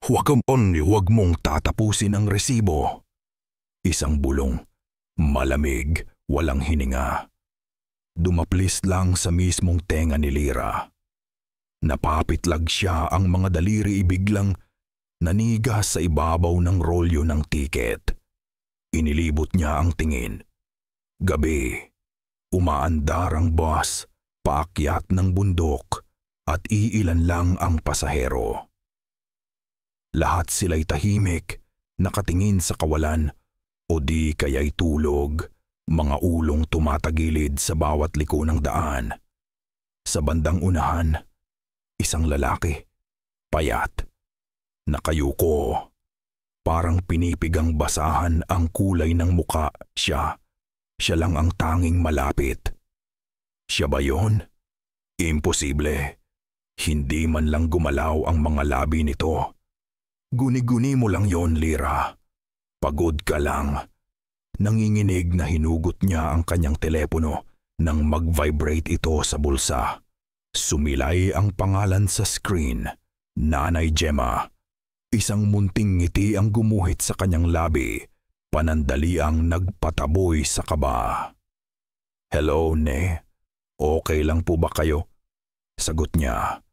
Huwag mong tatapusin ang resibo. Isang bulong, malamig, walang hininga. Dumaplis lang sa mismong tenga ni Lyra. Napapitlag siya, ang mga daliri biglang nanigas sa ibabaw ng rolyo ng tiket. Inilibot niya ang tingin. Gabi, umaandar ang bus, paakyat ng bundok at iilan lang ang pasahero. Lahat sila'y tahimik, nakatingin sa kawalan o di kaya'y tulog, mga ulong tumatagilid sa bawat liko ng daan. Sa bandang unahan, isang lalaki, payat, nakayuko. Parang pinipigang basahan ang kulay ng muka. Siya lang ang tanging malapit. Siya ba yun? Imposible. Hindi man lang gumalaw ang mga labi nito. Guni-guni mo lang yon, Lyra. Pagod ka lang. Nanginginig na hinugot niya ang kanyang telepono nang mag-vibrate ito sa bulsa. Sumilay ang pangalan sa screen, Nanay Gemma. Isang munting ngiti ang gumuhit sa kanyang labi, panandaliang nagpataboy sa kaba. Hello, Ne. Okay lang po ba kayo? Sagot niya.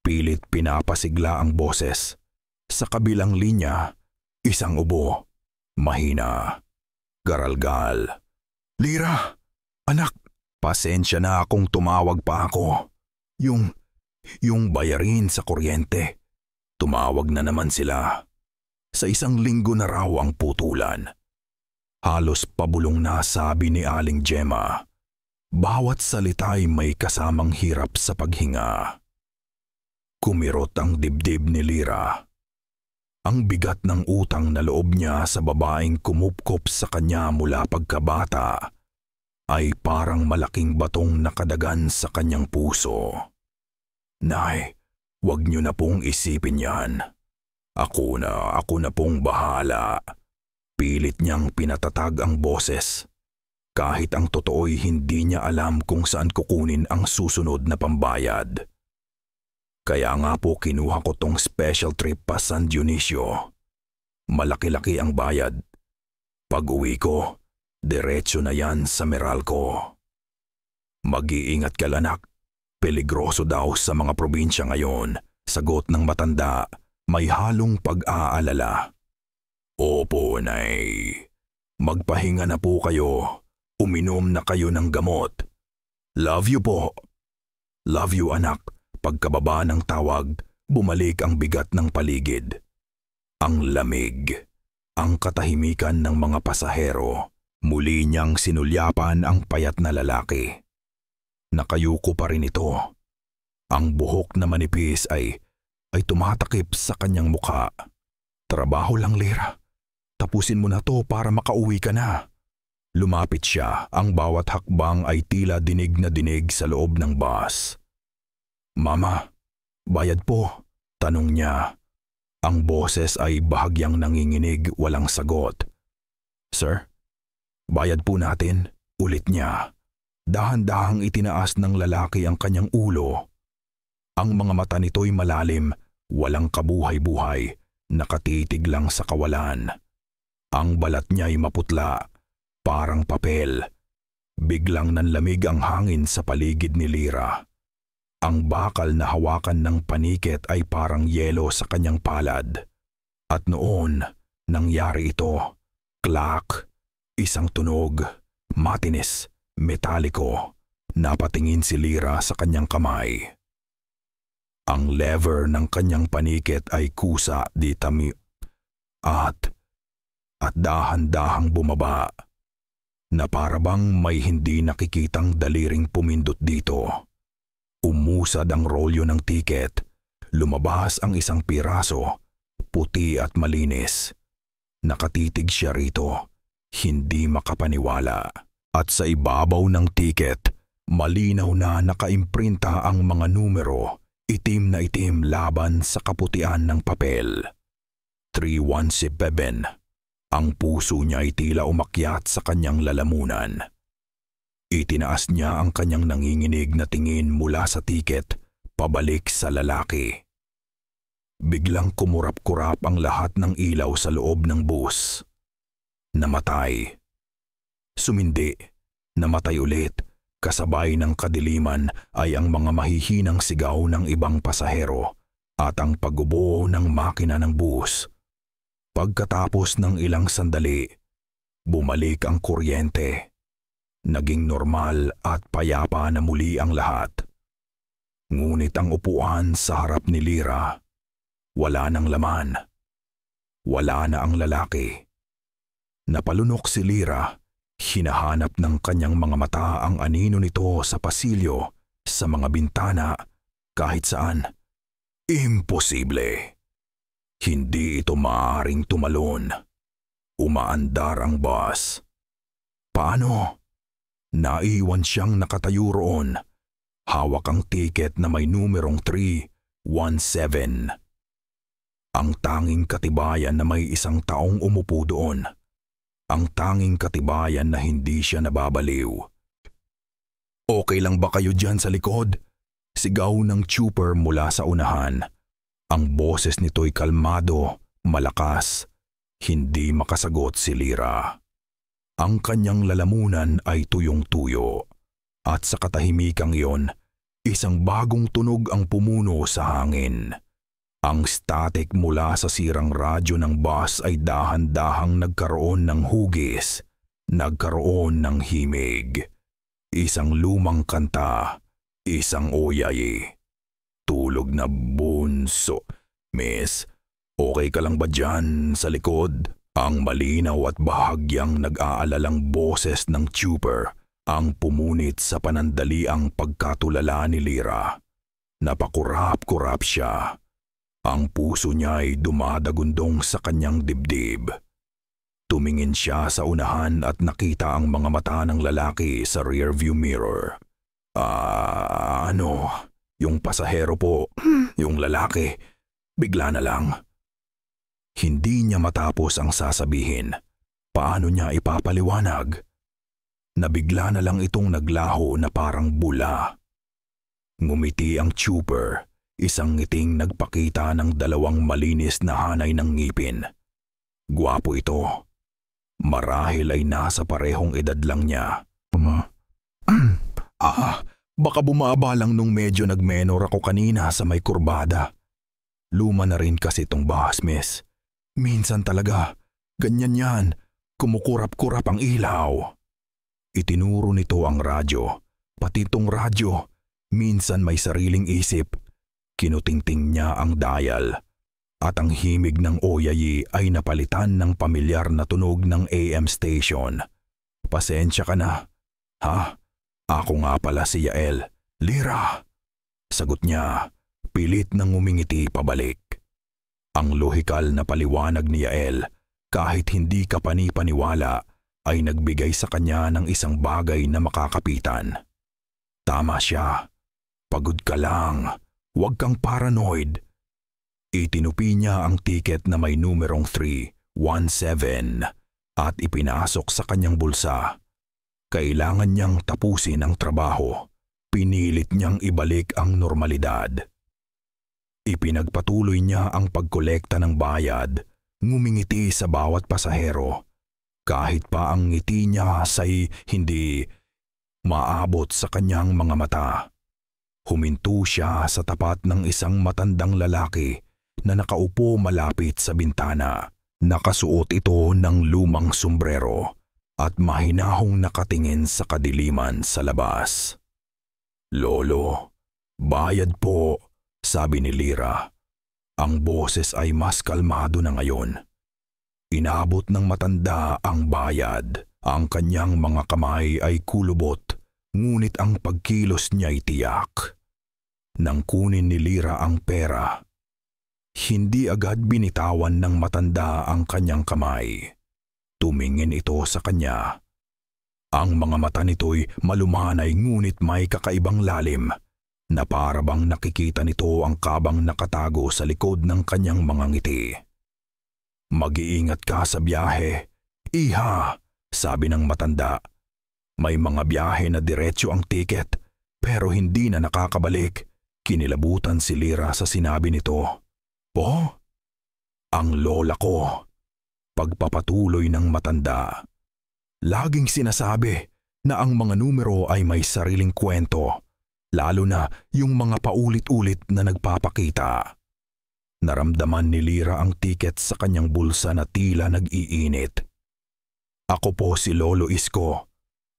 Pilit pinapasigla ang boses. Sa kabilang linya, isang ubo. Mahina. Garalgal. Lyra! Anak! Pasensya na kung tumawag pa ako. Yung bayarin sa kuryente. Tumawag na naman sila. Sa isang linggo na raw ang putulan. Halos pabulong na sabi ni Aling Gemma. Bawat salita'y may kasamang hirap sa paghinga. Kumirot ang dibdib ni Lyra. Ang bigat ng utang na loob niya sa babaeng kumupkop sa kanya mula pagkabata ay parang malaking batong nakadagan sa kanyang puso. Nay, huwag niyo na pong isipin yan. Ako na pong bahala. Pilit niyang pinatatag ang boses. Kahit ang totoo'y hindi niya alam kung saan kukunin ang susunod na pambayad. Kaya nga po kinuha ko tong special trip pa San Dionisio. Malaki-laki ang bayad. Pag-uwi ko, diretso na yan sa Meralco. Mag-iingat ka, anak. Peligroso daw sa mga probinsya ngayon. Sagot ng matanda, may halong pag-aalala. Opo, Nay. Magpahinga na po kayo. Uminom na kayo ng gamot. Love you po. Love you, anak. Pagkababa ng tawag, bumalik ang bigat ng paligid. Ang lamig, ang katahimikan ng mga pasahero. Muli niyang sinulyapan ang payat na lalaki. Nakayuko pa rin ito. Ang buhok na manipis ay tumatakip sa kanyang mukha. Trabaho lang, Lyra. Tapusin mo na to para makauwi ka na. Lumapit siya, ang bawat hakbang ay tila dinig na dinig sa loob ng bus. Mama, bayad po, tanong niya. Ang boses ay bahagyang nanginginig, walang sagot. Sir, bayad po natin, ulit niya. Dahan-dahang itinaas ng lalaki ang kanyang ulo. Ang mga mata nito'y malalim, walang kabuhay-buhay, nakatitig lang sa kawalan. Ang balat niya'y maputla, parang papel. Biglang nanlamig ang hangin sa paligid ni Lyra. Ang bakal na hawakan ng paniket ay parang yelo sa kanyang palad. At noon, nangyari ito. Clack, isang tunog, matinis, metaliko. Napatingin si Lyra sa kanyang kamay. Ang lever ng kanyang paniket ay kusa di tami at dahan-dahang bumaba. Na parabang may hindi nakikitang daliring pumindot dito. Umusad ang rolyo ng tiket. Lumabas ang isang piraso, puti at malinis. Nakatitig siya rito, hindi makapaniwala. At sa ibabaw ng tiket, malinaw na nakaimprinta ang mga numero, itim na itim laban sa kaputian ng papel. 3117. Ang puso niya ay tila umakyat sa kanyang lalamunan. Itinaas niya ang kanyang nanginginig na tingin mula sa tiket pabalik sa lalaki. biglang kumurap-kurap ang lahat ng ilaw sa loob ng bus. Namatay. Sumindi. Namatay ulit. Kasabay ng kadiliman ay ang mga mahihinang sigaw ng ibang pasahero at ang paggubo ng makina ng bus. Pagkatapos ng ilang sandali, bumalik ang kuryente. Naging normal at payapa na muli ang lahat. Ngunit ang upuan sa harap ni Lyra, wala nang laman. Wala na ang lalaki. Napalunok si Lyra. Hinahanap ng kanyang mga mata ang anino nito sa pasilyo, sa mga bintana, kahit saan. Imposible. Hindi ito maaaring tumalon. Umaandar ang bus. Paano? Naiwan siyang nakatayo roon. Hawak ang tiket na may numerong 317. Ang tanging katibayan na may isang taong umupo doon. Ang tanging katibayan na hindi siya nababaliw. Okay lang ba kayo dyan sa likod? Sigaw ng trooper mula sa unahan. Ang boses nito'y kalmado, malakas. Hindi makasagot si Lyra. Ang kanyang lalamunan ay tuyong-tuyo. At sa katahimikang iyon, isang bagong tunog ang pumuno sa hangin. Ang static mula sa sirang radyo ng bus ay dahan-dahang nagkaroon ng hugis, nagkaroon ng himig. Isang lumang kanta, isang oyay. Tulog na bunso. Miss, okay ka lang ba dyan sa likod? Ang malinaw at bahagyang nag-aalalang boses ng trooper ang pumunit sa panandaliang pagkatulala ni Lyra. Napakurap-kurap siya. Ang puso niya ay dumadagundong sa kanyang dibdib. Tumingin siya sa unahan at nakita ang mga mata ng lalaki sa rearview mirror. Yung pasahero po, yung lalaki, bigla na lang. Hindi niya matapos ang sasabihin. Paano niya ipapaliwanag? Nabigla na lang itong naglaho na parang bula. Ngumiti ang trooper. Isang ngiting nagpakita ng dalawang malinis na hanay ng ngipin. Gwapo ito. Marahil ay nasa parehong edad lang niya. Baka bumaba lang nung medyo nagmenor ako kanina sa may kurbada. Luma na rin kasi itong bus, miss. Minsan talaga, ganyan yan, kumukurap-kurap ang ilaw. Itinuro nito ang radyo. Pati itong radyo, minsan may sariling isip. Kinutingting niya ang dial at ang himig ng oyayi ay napalitan ng pamilyar na tunog ng AM station. Pasensya ka na. Ha? Ako nga pala si Yael. Lyra. Sagot niya, pilit nang umingiti pabalik. Ang lohikal na paliwanag ni Yael, kahit hindi ka panipaniwala, ay nagbigay sa kanya ng isang bagay na makakapitan. Tama siya. Pagod ka lang. Huwag kang paranoid. Itinupi niya ang tiket na may numerong 317 at ipinasok sa kanyang bulsa. Kailangan niyang tapusin ang trabaho. Pinilit niyang ibalik ang normalidad. Ipinagpatuloy niya ang pagkolekta ng bayad, ngumingiti sa bawat pasahero. Kahit pa ang ngiti niya ay hindi maabot sa kanyang mga mata. Huminto siya sa tapat ng isang matandang lalaki na nakaupo malapit sa bintana. Nakasuot ito ng lumang sombrero at mahinahong nakatingin sa kadiliman sa labas. Lolo, bayad po, sabi ni Lyra. Ang boses ay mas kalmado na ngayon. Inabot ng matanda ang bayad. Ang kanyang mga kamay ay kulubot, ngunit ang pagkilos niya'y tiyak. Nang kunin ni Lyra ang pera, hindi agad binitawan ng matanda ang kanyang kamay. Tumingin ito sa kanya. Ang mga mata nito'y malumanay ngunit may kakaibang lalim na para bang nakikita nito ang kabang nakatago sa likod ng kanyang mga ngiti. Mag-iingat ka sa biyahe, iha, sabi ng matanda. May mga biyahe na diretso ang tiket pero hindi na nakakabalik. Kinilabutan si Lyra sa sinabi nito. Oh, ang lola ko. Pagpapatuloy ng matanda. Laging sinasabi na ang mga numero ay may sariling kwento, lalo na yung mga paulit-ulit na nagpapakita. Naramdaman ni Lira ang tiket sa kanyang bulsa na tila nag-iinit. Ako po si Lolo Isko,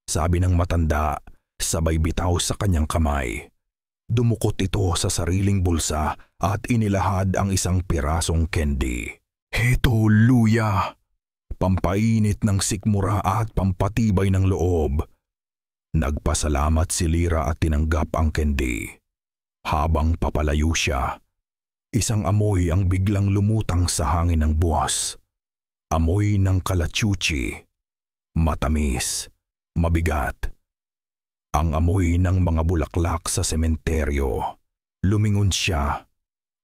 sabi ng matanda, sabay bitaw sa kanyang kamay. Dumukot ito sa sariling bulsa at inilahad ang isang pirasong candy. Heto, luya! Pampainit ng sikmura at pampatibay ng loob. Nagpasalamat si Lira at tinanggap ang candy. Habang papalayo siya, isang amoy ang biglang lumutang sa hangin ng buwas. Amoy ng kalachuchi. Matamis, mabigat. Ang amoy ng mga bulaklak sa sementeryo. Lumingon siya.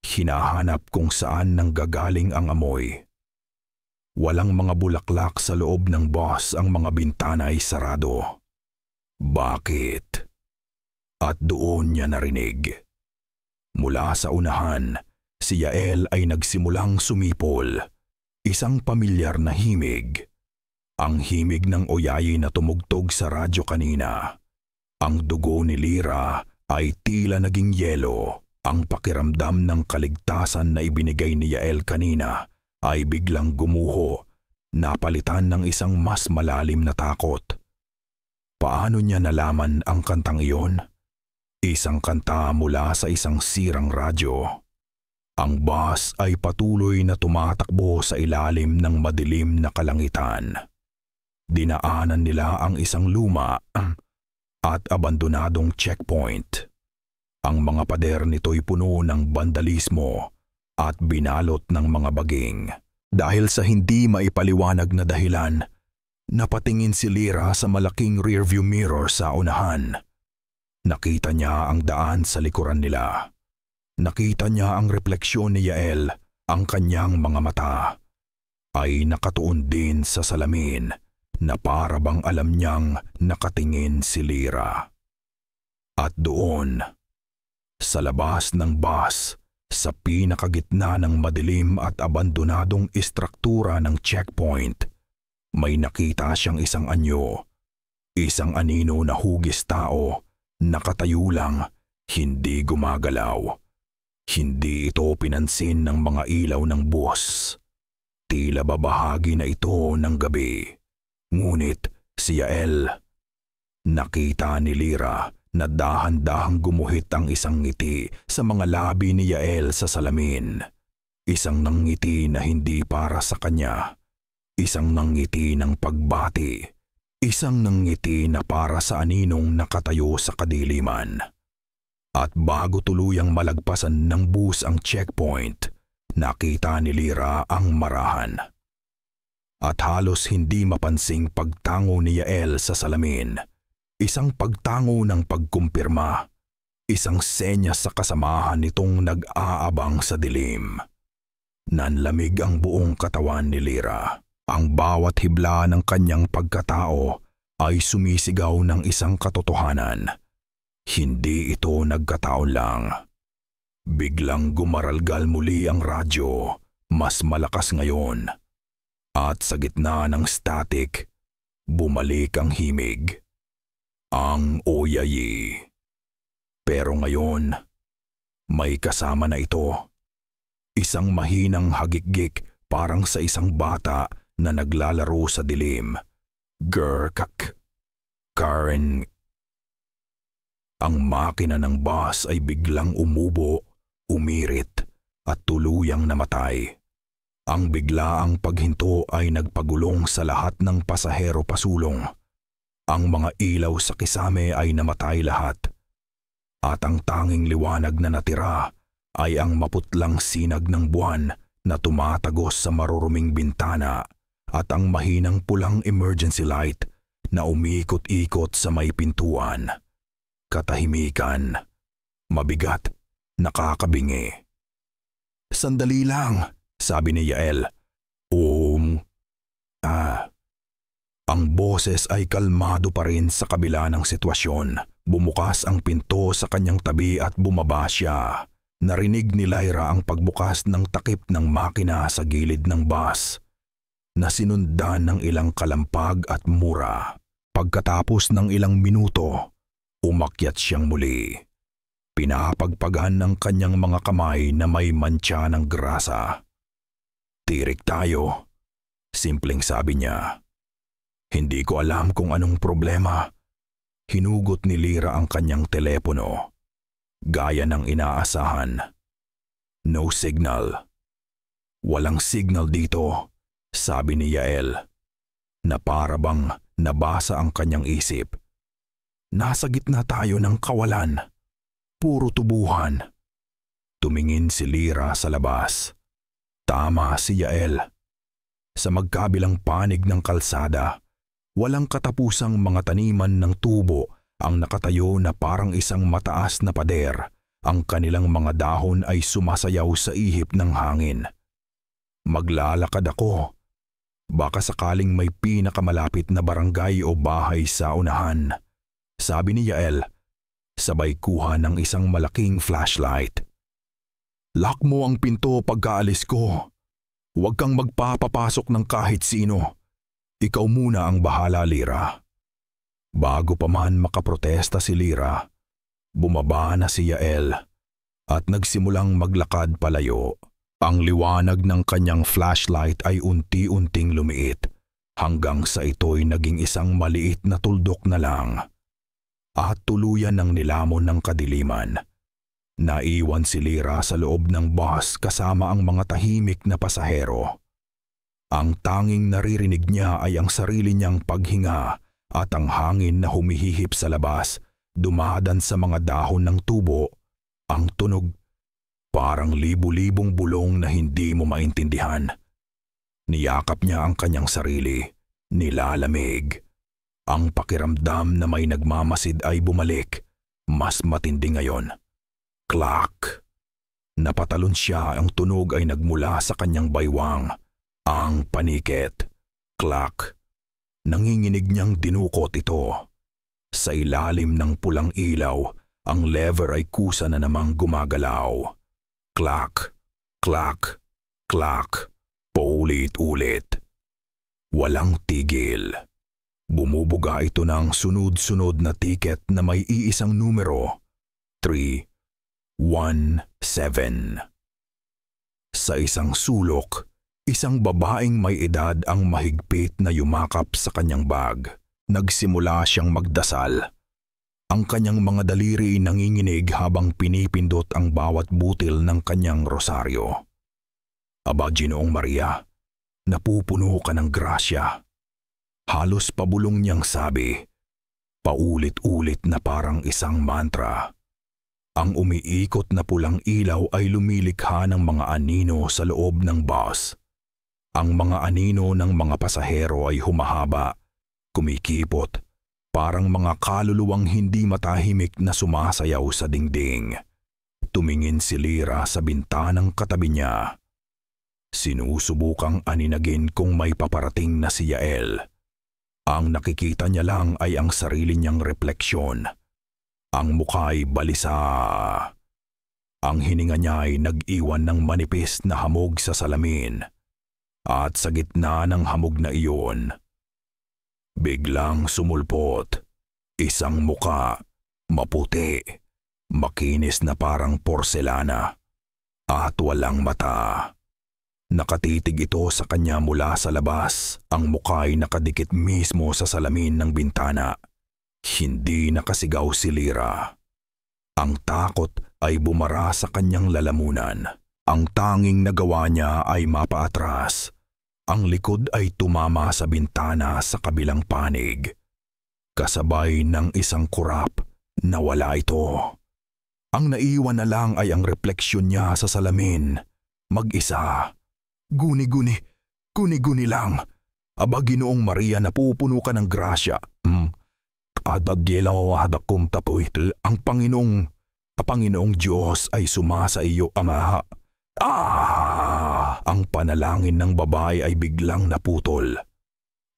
Hinahanap kung saan nanggagaling ang amoy. Walang mga bulaklak sa loob ng bus, ang mga bintana ay sarado. Bakit? At doon niya narinig. Mula sa unahan, si Yael ay nagsimulang sumipol. Isang pamilyar na himig. Ang himig ng oyayi na tumugtog sa radyo kanina. Ang dugo ni Lira ay tila naging yelo. Ang pakiramdam ng kaligtasan na ibinigay ni Yael kanina ay biglang gumuho, napalitan ng isang mas malalim na takot. Paano niya nalaman ang kantang iyon? Isang kanta mula sa isang sirang radyo. Ang bus ay patuloy na tumatakbo sa ilalim ng madilim na kalangitan. Dinaanan nila ang isang luma at abandonadong checkpoint. Ang mga pader nito'y puno ng bandalismo at binalot ng mga baging. Dahil sa hindi maipaliwanag na dahilan, napatingin si Lira sa malaking rearview mirror sa unahan. Nakita niya ang daan sa likuran nila. Nakita niya ang refleksyon ni Yael, ang kanyang mga mata. Ay nakatuon din sa salamin na para bang alam niyang nakatingin si Lira. At doon, sa labas ng bus, sa pinakagitna ng madilim at abandonadong istruktura ng checkpoint, may nakita siyang isang anyo. Isang anino na hugis tao, nakatayo lang, hindi gumagalaw. Hindi ito pinansin ng mga ilaw ng bus. Tila babahagi na ito ng gabi. Ngunit si Yael, nakita ni Lira na dahan-dahang gumuhit ang isang ngiti sa mga labi ni Yael sa salamin. Isang nangngiti na hindi para sa kanya. Isang nangngiti ng pagbati. Isang nangngiti na para sa aninong nakatayo sa kadiliman. At bago tuluyang malagpasan ng bus ang checkpoint, nakita ni Lira ang marahan. At halos hindi mapansing pagtango ni Yael sa salamin. Isang pagtango ng pagkumpirma, isang senyas sa kasamahan nitong nag-aabang sa dilim. Nanlamig ang buong katawan ni Lira. Ang bawat hibla ng kanyang pagkatao ay sumisigaw ng isang katotohanan. Hindi ito nagkataon lang. Biglang gumaralgal muli ang radyo, mas malakas ngayon. At sa gitna ng static, bumalik ang himig. Ang oyayi. Pero ngayon, may kasama na ito. Isang mahinang hagikgik parang sa isang bata na naglalaro sa dilim. Gerkak. Karen. Ang makina ng bus ay biglang umubo, umirit at tuluyang namatay. Ang biglaang paghinto ay nagpagulong sa lahat ng pasahero pasulong. Ang mga ilaw sa kisame ay namatay lahat. At ang tanging liwanag na natira ay ang maputlang sinag ng buwan na tumatagos sa maruruming bintana at ang mahinang pulang emergency light na umiikot-ikot sa may pintuan. Katahimikan. Mabigat. Nakakabingi. Sandali lang, sabi ni Yael. Ang boses ay kalmado pa rin sa kabila ng sitwasyon. Bumukas ang pinto sa kanyang tabi at bumaba siya. Narinig ni Lyra ang pagbukas ng takip ng makina sa gilid ng bus na sinundan ng ilang kalampag at mura. Pagkatapos ng ilang minuto, umakyat siyang muli. Pinapagpagan ng kanyang mga kamay na may mantsa ng grasa. "Tirik tayo," simpleng sabi niya. Hindi ko alam kung anong problema. Hinugot ni Lyra ang kanyang telepono. Gaya ng inaasahan. No signal. "Walang signal dito," sabi ni Yael, na para bang nabasa ang kanyang isip. "Nasa gitna tayo ng kawalan. Puro tubuhan." Tumingin si Lyra sa labas. Tama si Yael. Sa magkabilang panig ng kalsada, walang katapusang mga taniman ng tubo ang nakatayo na parang isang mataas na pader. Ang kanilang mga dahon ay sumasayaw sa ihip ng hangin. "Maglalakad ako. Baka sakaling may pinakamalapit na barangay o bahay sa unahan," sabi ni Yael, sabay kuha ng isang malaking flashlight. "Lock mo ang pinto pagkaalis ko. Huwag kang magpapapasok ng kahit sino. Ikaw muna ang bahala, Lyra." Bago pa man makaprotesta si Lyra, bumaba na si Yael at nagsimulang maglakad palayo. Ang liwanag ng kanyang flashlight ay unti-unting lumiit hanggang sa ito'y naging isang maliit na tuldok na lang. At tuluyan ng nilamon ng kadiliman. Naiwan si Lyra sa loob ng bus kasama ang mga tahimik na pasahero. Ang tanging naririnig niya ay ang sarili niyang paghinga at ang hangin na humihihip sa labas, dumadan sa mga dahon ng tubo, ang tunog, parang libu-libong bulong na hindi mo maintindihan. Niyakap niya ang kanyang sarili, nilalamig. Ang pakiramdam na may nagmamasid ay bumalik, mas matindi ngayon. Clack! Napatalon siya, ang tunog ay nagmula sa kanyang baywang. Ang paniket. Clack! Nanginginig niyang dinukot ito. Sa ilalim ng pulang ilaw, ang lever ay kusa na namang gumagalaw. Clack! Clack! Clack! Paulit-ulit. Walang tigil. Bumubuga ito ng sunod-sunod na tiket na may iisang numero. 317. Sa isang sulok, isang babaeng may edad ang mahigpit na yumakap sa kanyang bag. Nagsimula siyang magdasal. Ang kanyang mga daliri nanginginig habang pinipindot ang bawat butil ng kanyang rosaryo. "Aba, Ginoong Maria, napupuno ka ng grasya." Halos pabulong niyang sabi, paulit-ulit na parang isang mantra. Ang umiikot na pulang ilaw ay lumilikha ng mga anino sa loob ng bus. Ang mga anino ng mga pasahero ay humahaba, kumikipot, parang mga kaluluwang hindi matahimik na sumasayaw sa dingding. Tumingin si Lyra sa bintanang katabi niya. Sinusubukang aninagin kung may paparating na si Yael. Ang nakikita niya lang ay ang sarili niyang refleksyon. Ang mukha ay balisa. Ang hininga niya ay nag-iwan ng manipis na hamog sa salamin. At sa gitna ng hamog na iyon, biglang sumulpot. Isang muka, maputi, makinis na parang porselana, at walang mata. Nakatitig ito sa kanya mula sa labas. Ang mukha ay nakadikit mismo sa salamin ng bintana. Hindi nakasigaw si Lyra. Ang takot ay bumara sa kanyang lalamunan. Ang tanging nagawa niya ay mapaatras. Ang likod ay tumama sa bintana sa kabilang panig. Kasabay ng isang kurap, nawala ito. Ang naiwan na lang ay ang refleksyon niya sa salamin. Mag-isa. Guni-guni, guni-guni lang. Aba, Ginoong Maria, napupuno ka ng grasya. Adagdilaw hadakum tapuit. Ang Panginoong Diyos ay sumasa iyo, Ama. Ang panalangin ng babae ay biglang naputol.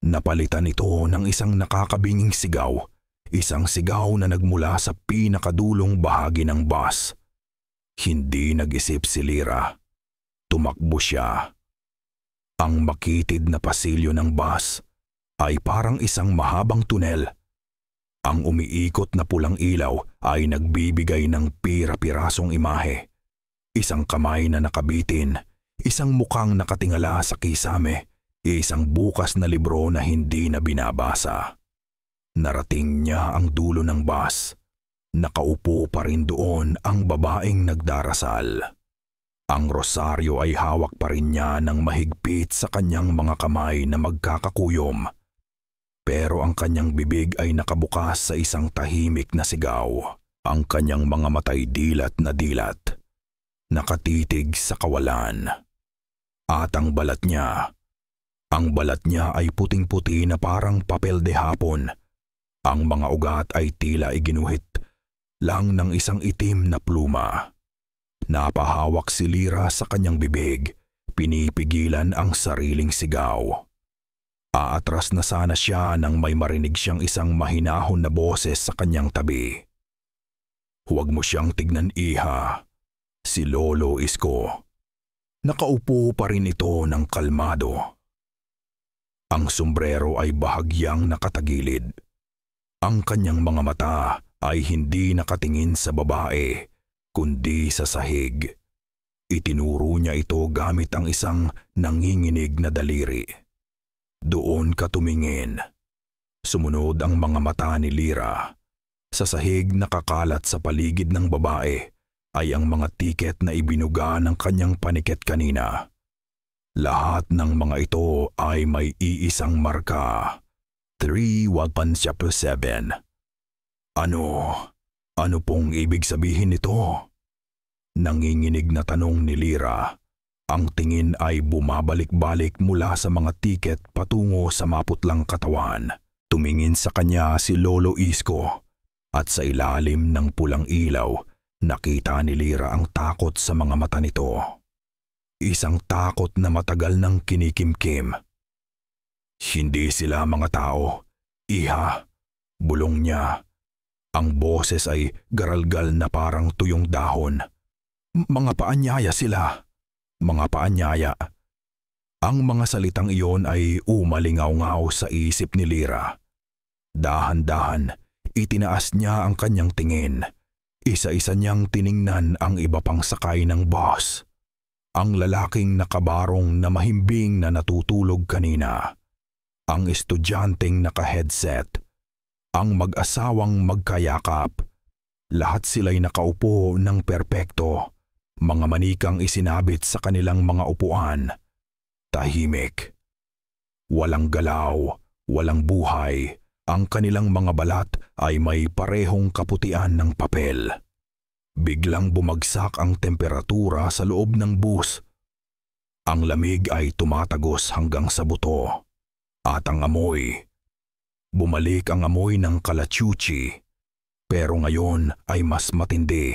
Napalitan ito ng isang nakakabinging sigaw. Isang sigaw na nagmula sa pinakadulong bahagi ng bus. Hindi nag-isip si Lira. Tumakbo siya. Ang makitid na pasilyo ng bus ay parang isang mahabang tunel. Ang umiikot na pulang ilaw ay nagbibigay ng pira-pirasong imahe. Isang kamay na nakabitin, isang mukhang nakatingala sa kisame, isang bukas na libro na hindi na binabasa. Narating niya ang dulo ng bus. Nakaupo pa rin doon ang babaeng nagdarasal. Ang rosaryo ay hawak pa rin niya ng mahigpit sa kanyang mga kamay na magkakakuyom. Pero ang kanyang bibig ay nakabukas sa isang tahimik na sigaw. Ang kanyang mga mata'y dilat na dilat, nakatitig sa kawalan. At ang balat niya ay puting-puti na parang papel de hapon. Ang mga ugat ay tila iginuhit lang ng isang itim na pluma. Napahawak si Lira sa kanyang bibig, pinipigilan ang sariling sigaw. Aatras na sana siya nang may marinig siyang isang mahinahon na boses sa kanyang tabi. "Huwag mo siyang tignan, iha. Si Lolo Isko." Nakaupo pa rin ito ng kalmado. Ang sombrero ay bahagyang nakatagilid. Ang kanyang mga mata ay hindi nakatingin sa babae, kundi sa sahig. Itinuro niya ito gamit ang isang nanginginig na daliri. "Doon ka tumingin." Sumunod ang mga mata ni Lira. Sa sahig nakakalat sa paligid ng babae ay ang mga tiket na ibinuga ng kanyang paniket kanina. Lahat ng mga ito ay may iisang marka. 3-1-7. Ano pong ibig sabihin nito? Nanginginig na tanong ni Lira. Ang tingin ay bumabalik-balik mula sa mga tiket patungo sa maputlang katawan. Tumingin sa kanya si Lolo Isko at sa ilalim ng pulang ilaw, nakita ni Lira ang takot sa mga mata nito. Isang takot na matagal nang kinikimkim. "Hindi sila mga tao, iha," bulong niya. Ang boses ay garalgal na parang tuyong dahon. "Mga paanyaya sila. Mga paanyaya." Ang mga salitang iyon ay umalingaw-ngaw sa isip ni Lira. Dahan-dahan, itinaas niya ang kanyang tingin. Isa-isa niyang tiningnan ang iba pang sakay ng bus. Ang lalaking nakabarong na mahimbing na natutulog kanina. Ang estudyanteng naka-headset. Ang mag-asawang magkayakap. Lahat sila'y nakaupo ng perpekto. Mga manikang isinabit sa kanilang mga upuan. Tahimik. Walang galaw, walang buhay. Ang kanilang mga balat ay may parehong kaputian ng papel. Biglang bumagsak ang temperatura sa loob ng bus. Ang lamig ay tumatagos hanggang sa buto. At ang amoy. Bumalik ang amoy ng kalachuchi. Pero ngayon ay mas matindi.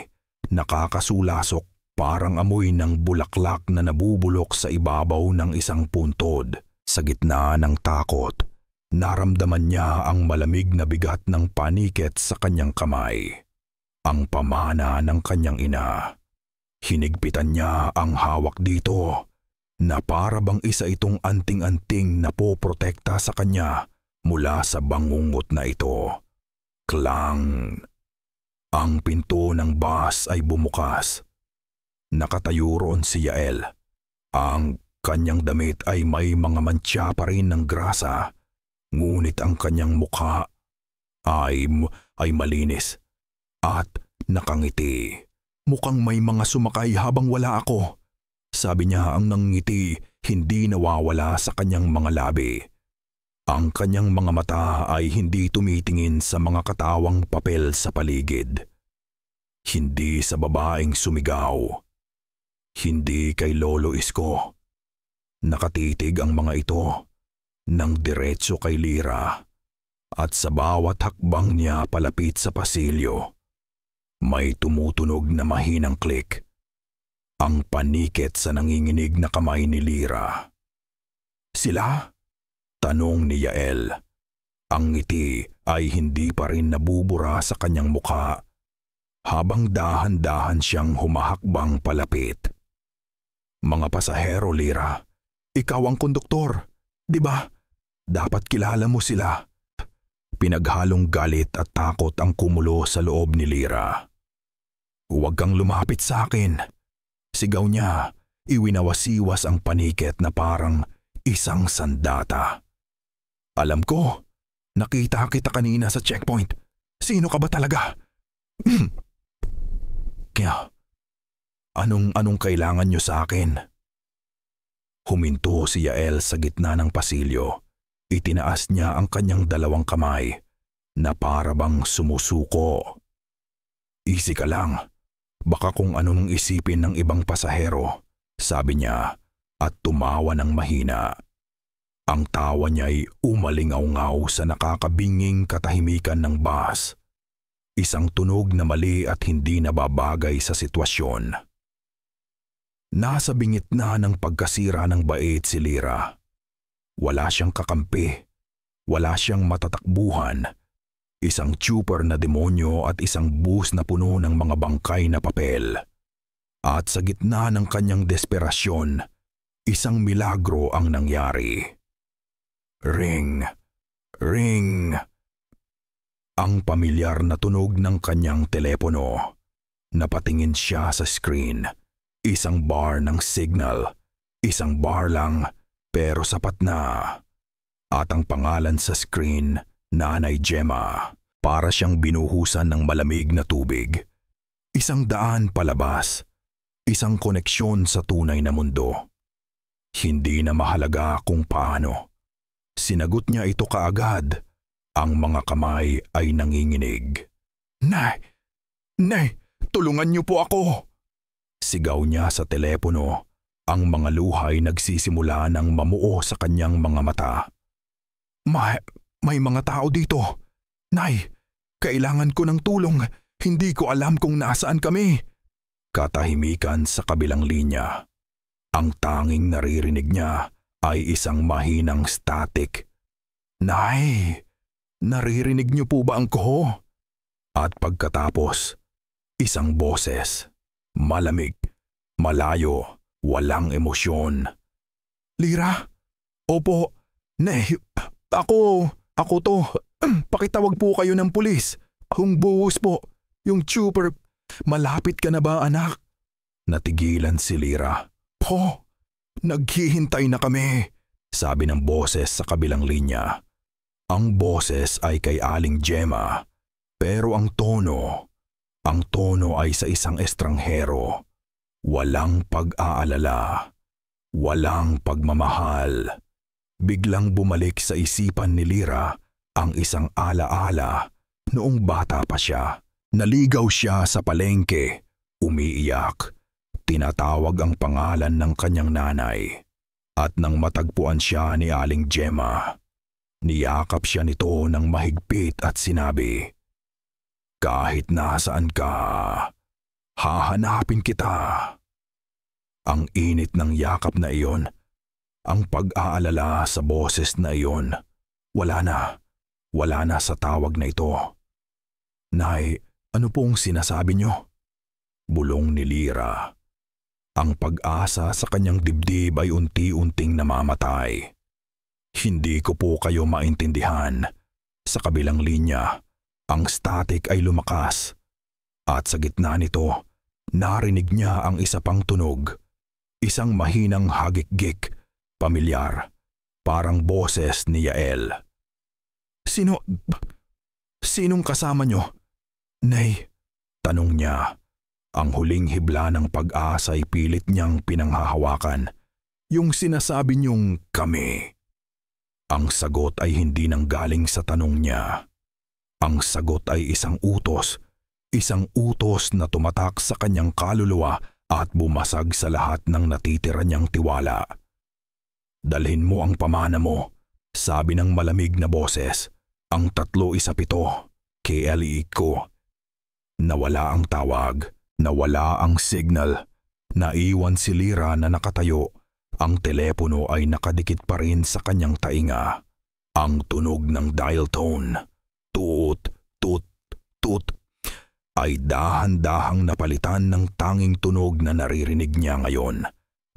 Nakakasulasok. Parang amoy ng bulaklak na nabubulok sa ibabaw ng isang puntod. Sa gitna ng takot, naramdaman niya ang malamig na bigat ng paniket sa kanyang kamay. Ang pamana ng kanyang ina. Hinigpitan niya ang hawak dito na para bang isa itong anting-anting na poprotekta sa kanya mula sa bangungot na ito. Klang! Ang pinto ng bus ay bumukas. Nakatayo roon si Yael. Ang kanyang damit ay may mga mantsa pa rin ng grasa, ngunit ang kanyang mukha ay malinis at nakangiti. "Mukhang may mga sumakay habang wala ako," sabi niya. Ang nangiti hindi nawawala sa kanyang mga labi. Ang kanyang mga mata ay hindi tumitingin sa mga katawang papel sa paligid. Hindi sa babaeng sumigaw. Hindi kay Lolo Isko. Nakatitig ang mga ito ng diretso kay Lira. At sa bawat hakbang niya palapit sa pasilyo, may tumutunog na mahinang klik. Ang paniket sa nanginginig na kamay ni Lira. "Sila?" tanong ni Yael. Ang ngiti ay hindi pa rin nabubura sa kanyang mukha. habang dahan-dahan siyang humahakbang palapit. Mga pasahero, Lira, ikaw ang konduktor, di ba? Dapat kilala mo sila. Pinaghalong galit at takot ang kumulo sa loob ni Lira. Huwag kang lumapit sa akin. Sigaw niya, iwinawasiwas ang paniket na parang isang sandata. Alam ko, nakita kita kanina sa checkpoint. Sino ka ba talaga? Kaya, anong kailangan niyo sa akin? Huminto si Yael sa gitna ng pasilyo. Itinaas niya ang kanyang dalawang kamay na para bang sumusuko. Easy ka lang. Baka kung anong isipin ng ibang pasahero, sabi niya at tumawa ng mahina. Ang tawa niya'y umalingaw-ngaw sa nakakabinging katahimikan ng bus. Isang tunog na mali at hindi nababagay sa sitwasyon. Nasa bingit na ng pagkasira ng bait si Lira. Wala siyang kakampi, wala siyang matatakbuhan, isang tupper na demonyo at isang bus na puno ng mga bangkay na papel. At sa gitna ng kanyang desperasyon, isang milagro ang nangyari. Ring, ring. Ang pamilyar na tunog ng kanyang telepono. Napatingin siya sa screen. Isang bar ng signal, isang bar lang, pero sapat na. At ang pangalan sa screen, Nanay Gemma, para siyang binuhusan ng malamig na tubig. Isang daan palabas, isang koneksyon sa tunay na mundo. Hindi na mahalaga kung paano. Sinagot niya ito kaagad. Ang mga kamay ay nanginginig. Nay! Nay! Tulungan niyo po ako! Sigaw niya sa telepono. Ang mga luhay nagsisimula ng mamuo sa kanyang mga mata. May mga tao dito. Nay, kailangan ko ng tulong. Hindi ko alam kung nasaan kami. Katahimikan sa kabilang linya. Ang tanging naririnig niya ay isang mahinang static. Nay, naririnig niyo po ba ang koho? At pagkatapos, isang boses. Malamig, malayo. Walang emosyon. Lira? Opo. Nay, ako to. Pakitawag po kayo ng pulis. Buhos po. Yung trooper. Malapit ka na ba, anak? Natigilan si Lira. Po, naghihintay na kami, sabi ng boses sa kabilang linya. Ang boses ay kay Aling Gemma, pero ang tono ay sa isang estranghero. Walang pag-aalala, walang pagmamahal. Biglang bumalik sa isipan ni Lira ang isang alaala noong bata pa siya. Naligaw siya sa palengke, umiiyak. Tinatawag ang pangalan ng kanyang nanay. At nang matagpuan siya ni Aling Gemma, niyakap siya nito ng mahigpit at sinabi, "Kahit nasaan ka, hahanapin kita." Ang init ng yakap na iyon, ang pag-aalala sa boses na iyon, wala na sa tawag na ito. Nay, ano pong sinasabi niyo? Bulong ni Lira. Ang pag-asa sa kanyang dibdib ay unti-unting namamatay. Hindi ko po kayo maintindihan. Sa kabilang linya, ang static ay lumakas. At sa gitna nito, narinig niya ang isa pang tunog. Isang mahinang hagik-gik, pamilyar, parang boses ni Yael. Sinong kasama niyo? Nay, tanong niya. Ang huling hibla ng pag-asa ay pilit niyang pinanghahawakan. Yung sinasabi niyong kami. Ang sagot ay hindi nanggaling sa tanong niya. Ang sagot ay isang utos na tumatak sa kanyang kaluluwa at bumasag sa lahat ng natitira niyang tiwala. Dalhin mo ang pamana mo, sabi ng malamig na boses. Ang 3-7, KLE ko. Nawala ang tawag, nawala ang signal. Naiwan si Lira na nakatayo. Ang telepono ay nakadikit pa rin sa kanyang tainga. Ang tunog ng dial tone. Tut, tut, tut. ay dahan-dahang napalitan ng tanging tunog na naririnig niya ngayon,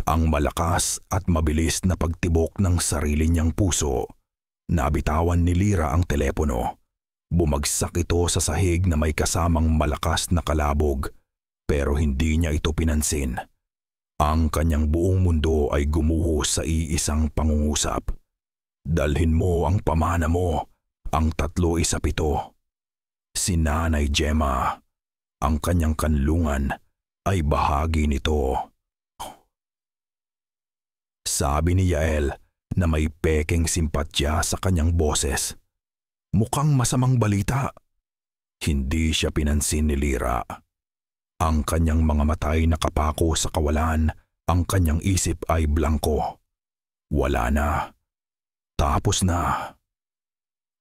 ang malakas at mabilis na pagtibok ng sarili niyang puso. Nabitawan ni Lyra ang telepono. Bumagsak ito sa sahig na may kasamang malakas na kalabog, pero hindi niya ito pinansin. Ang kanyang buong mundo ay gumuho sa iisang pangungusap. Dalhin mo ang pamana mo, ang 3-1-7. Si Nanay Gemma, ang kanyang kanlungan, ay bahagi nito. Sabi ni Yael na may pekeng simpatya sa kanyang boses. Mukhang masamang balita. Hindi siya pinansin ni Lyra. Ang kanyang mga mata ay nakapako sa kawalan, ang kanyang isip ay blangko. Wala na. Tapos na.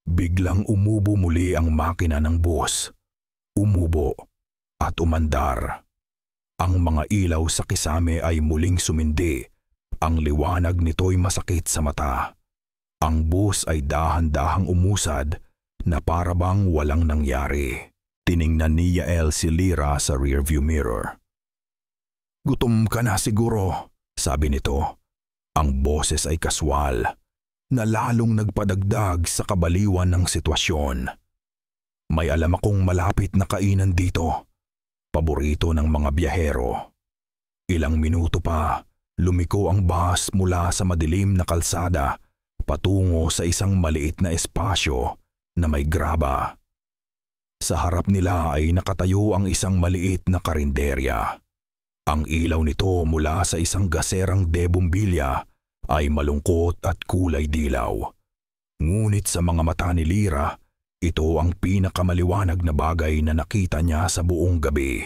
Biglang umubo muli ang makina ng bus. Umubo at umandar. Ang mga ilaw sa kisame ay muling sumindi. Ang liwanag nito'y masakit sa mata. Ang bus ay dahan-dahang umusad na parabang walang nangyari. Tiningnan ni Yael si Lyra sa rearview mirror. Gutom ka na siguro, sabi nito. Ang boses ay kaswal, na lalong nagpadagdag sa kabaliwan ng sitwasyon. May alam akong malapit na kainan dito. Paborito ng mga biyahero. Ilang minuto pa, lumiko ang bus mula sa madilim na kalsada patungo sa isang maliit na espasyo na may graba. Sa harap nila ay nakatayo ang isang maliit na karinderya. Ang ilaw nito mula sa isang gaserang de bombilya ay malungkot at kulay dilaw. Ngunit sa mga mata ni Lyra, ito ang pinakamaliwanag na bagay na nakita niya sa buong gabi.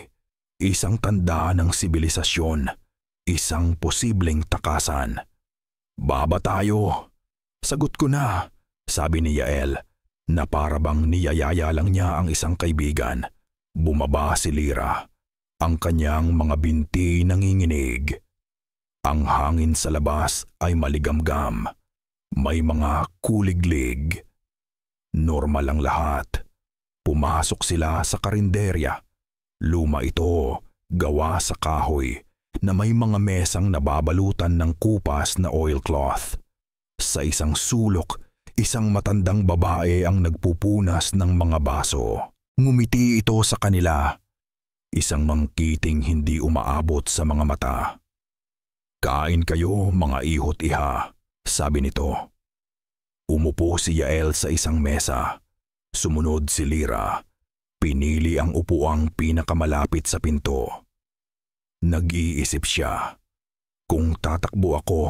Isang tanda ng sibilisasyon, isang posibleng takasan. Baba tayo. Sagot ko na, sabi ni Yael, na parabang niyayaya lang niya ang isang kaibigan. Bumaba si Lyra. Ang kanyang mga binti nanginginig. Ang hangin sa labas ay maligamgam. May mga kuliglig. Normal ang lahat. Pumasok sila sa karinderya. Luma ito, gawa sa kahoy, na may mga mesang nababalutan ng kupas na oilcloth. Sa isang sulok, isang matandang babae ang nagpupunas ng mga baso. Ngumiti ito sa kanila. Isang mangkiting hindi umaabot sa mga mata. Kain kayo mga ihot iha, sabi nito. Umupo si Yael sa isang mesa. Sumunod si Lyra. Pinili ang upuang pinakamalapit sa pinto. Nag-iisip siya. Kung tatakbo ako,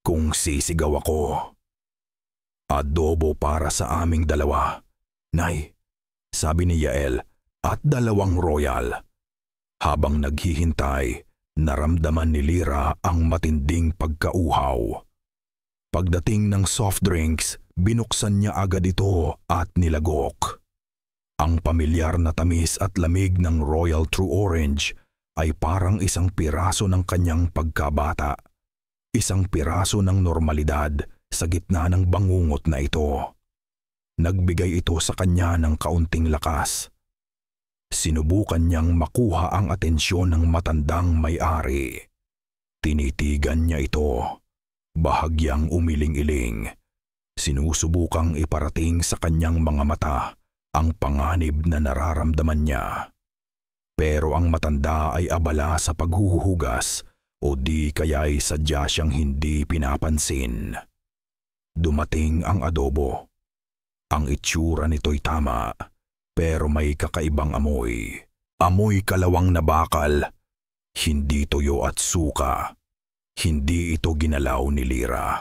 kung sisigaw ako. Adobo para sa aming dalawa, Nay, sabi ni Yael, at 2 royal. Habang naghihintay, naramdaman ni Lyra ang matinding pagkauhaw. Pagdating ng soft drinks, binuksan niya agad ito at nilagok. Ang pamilyar na tamis at lamig ng Royal True Orange ay parang isang piraso ng kanyang pagkabata. Isang piraso ng normalidad sa gitna ng bangungot na ito. Nagbigay ito sa kanya ng kaunting lakas. Sinubukan niyang makuha ang atensyon ng matandang may-ari. Tinitigan niya ito. Bahagyang umiling-iling. Sinusubukang iparating sa kanyang mga mata ang panganib na nararamdaman niya. Pero ang matanda ay abala sa paghuhugas o di kaya'y sadya siyang hindi pinapansin. Dumating ang adobo. Ang itsura nito'y tama, pero may kakaibang amoy. Amoy kalawang na bakal. Hindi tuyo at suka. Hindi ito ginalaw ni Lyra.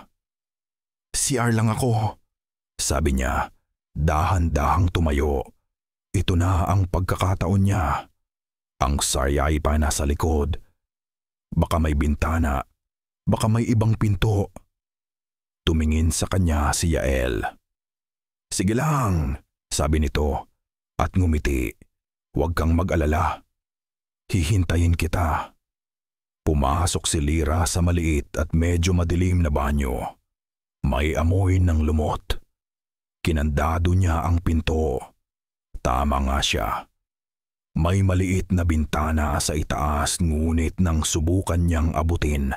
CR lang ako, sabi niya. Dahan-dahang tumayo. Ito na ang pagkakataon niya. Ang sarya ay pa nasa likod. Baka may bintana. Baka may ibang pinto. Tumingin sa kanya si Yael. Sige lang, sabi nito, at ngumiti. Huwag kang mag-alala. Hihintayin kita. Pumasok si Lyra sa maliit at medyo madilim na banyo. May amoy ng lumot. Kinandado niya ang pinto. Tama nga siya. May maliit na bintana sa itaas ngunit nang subukan niyang abutin,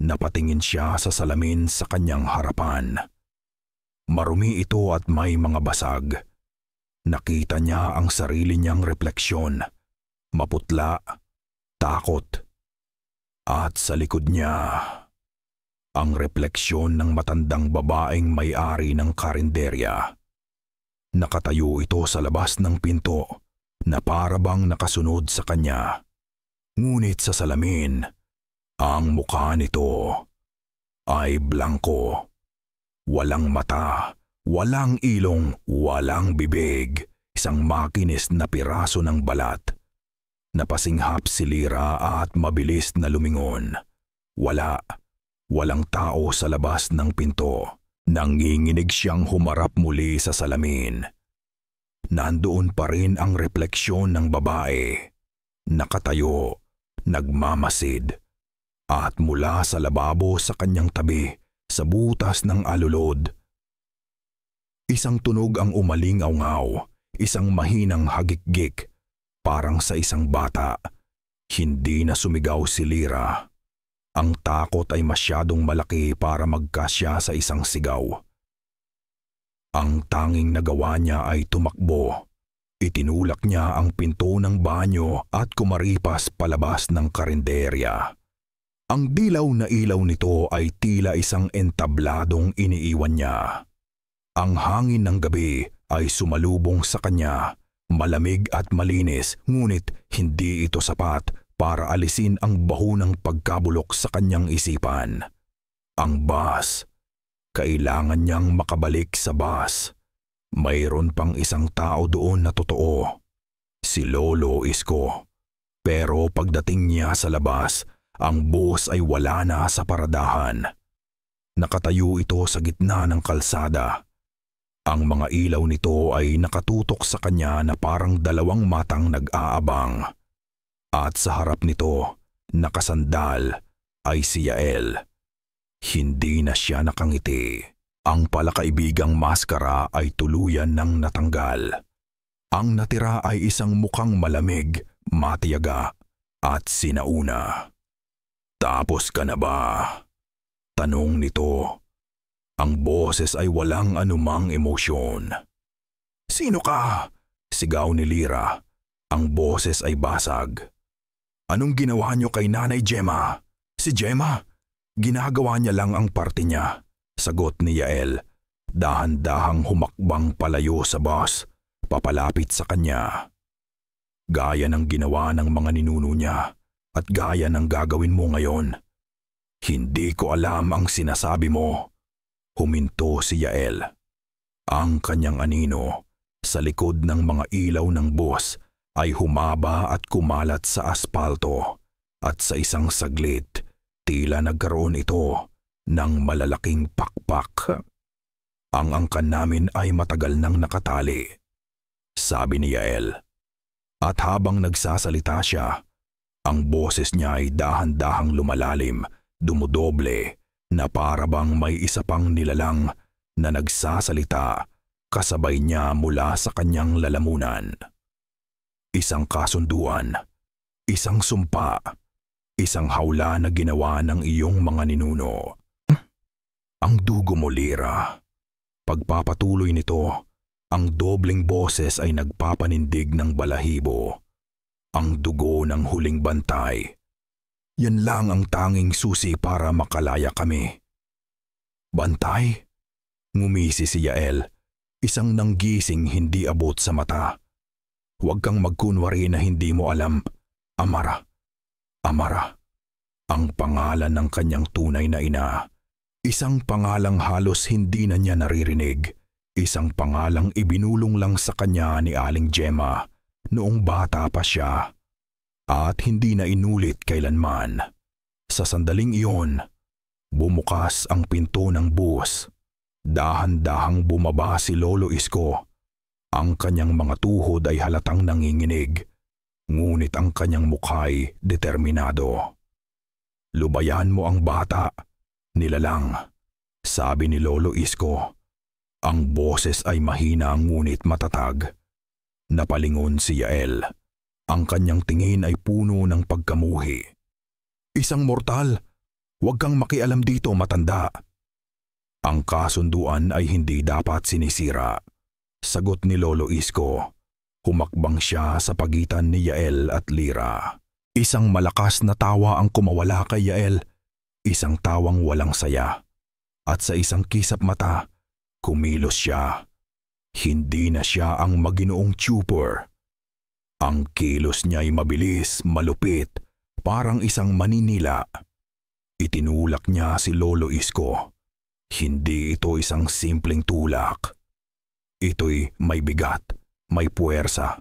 napatingin siya sa salamin sa kanyang harapan. Marumi ito at may mga basag. Nakita niya ang sarili niyang refleksyon, maputla, takot. At sa likod niya, ang refleksyon ng matandang babaeng may-ari ng karinderya. Nakatayo ito sa labas ng pinto na para bang nakasunod sa kanya. Ngunit sa salamin, ang mukha nito ay blangko. Walang mata, walang ilong, walang bibig. Isang makinis na piraso ng balat. Napasinghap si Lyra at mabilis na lumingon. Walang tao sa labas ng pinto. Nanginginig siyang humarap muli sa salamin. Nandoon pa rin ang refleksyon ng babae. Nakatayo, nagmamasid. At mula sa lababo sa kanyang tabi, sa butas ng alulod. Isang tunog ang umalingaw-ngaw, isang mahinang hagikgik, parang sa isang bata. Hindi na sumigaw si Lyra. Ang takot ay masyadong malaki para magkasya sa isang sigaw. Ang tanging nagawa niya ay tumakbo. Itinulak niya ang pinto ng banyo at kumaripas palabas ng karinderya. Ang dilaw na ilaw nito ay tila isang entabladong iniiwan niya. Ang hangin ng gabi ay sumalubong sa kanya, malamig at malinis, ngunit hindi ito sapat para alisin ang baho ng pagkabulok sa kanyang isipan. Ang bus. Kailangan niyang makabalik sa bus. Mayroon pang isang tao doon na totoo. Si Lolo Isko. Pero pagdating niya sa labas, ang bus ay wala na sa paradahan. Nakatayo ito sa gitna ng kalsada. Ang mga ilaw nito ay nakatutok sa kanya na parang dalawang matang nag-aabang. At sa harap nito, nakasandal, ay si Yael. Hindi na siya nakangiti. Ang palakaibigang maskara ay tuluyan ng natanggal. Ang natira ay isang mukhang malamig, matiyaga, at sinauna. "Tapos ka na ba?" tanong nito. Ang boses ay walang anumang emosyon. "Sino ka?" sigaw ni Lyra. Ang boses ay basag. "Anong ginawa niyo kay Nanay Gemma?" "Si Gemma? Ginagawa niya lang ang parte niya," sagot ni Yael. Dahan-dahang humakbang palayo sa bus, papalapit sa kanya. "Gaya ng ginawa ng mga ninuno niya at gaya ng gagawin mo ngayon. Hindi ko alam ang sinasabi mo," huminto si Yael. Ang kanyang anino sa likod ng mga ilaw ng bus ay humaba at kumalat sa aspalto at sa isang saglit tila nagkaroon ito ng malalaking pakpak. "Ang angkan namin ay matagal nang nakatali," sabi ni Yael. At habang nagsasalita siya, ang boses niya ay dahan-dahang lumalalim, dumudoble, na parabang may isa pang nilalang na nagsasalita kasabay niya mula sa kanyang lalamunan. Isang kasunduan, isang sumpa, isang hawla na ginawa ng iyong mga ninuno. Ang dugo mo, Lyra. Pagpapatuloy nito, ang dobleng boses ay nagpapanindig ng balahibo. Ang dugo ng huling bantay. Yan lang ang tanging susi para makalaya kami. "Bantay?" Ngumisi si Yael, isang nanggising hindi abot sa mata. "Huwag kang magkunwari na hindi mo alam. Amara. Amara. Ang pangalan ng kanyang tunay na ina. Isang pangalang halos hindi na niya naririnig. Isang pangalang ibinulong lang sa kanya ni Aling Gemma noong bata pa siya. At hindi na inulit kailanman. Sa sandaling iyon, bumukas ang pinto ng bus. Dahan-dahang bumaba si Lolo Isko. Ang kanyang mga tuhod ay halatang nanginginig. Ngunit ang kanyang mukha'y determinado. "Lubayan mo ang bata, nilalang," sabi ni Lolo Isko. Ang boses ay mahina ngunit matatag. Napalingon si Yael. Ang kanyang tingin ay puno ng pagkamuhi. "Isang mortal, huwag kang makialam dito, matanda." "Ang kasunduan ay hindi dapat sinisira," sagot ni Lolo Isko. Humakbang siya sa pagitan ni Yael at Lira. Isang malakas na tawa ang kumawala kay Yael, isang tawang walang saya. At sa isang kisap mata, kumilos siya. Hindi na siya ang maginoong Tupor. Ang kilos niya ay mabilis, malupit, parang isang maninila. Itinulak niya si Lolo Isko. Hindi ito isang simpleng tulak. Ito'y may bigat, may puwersa.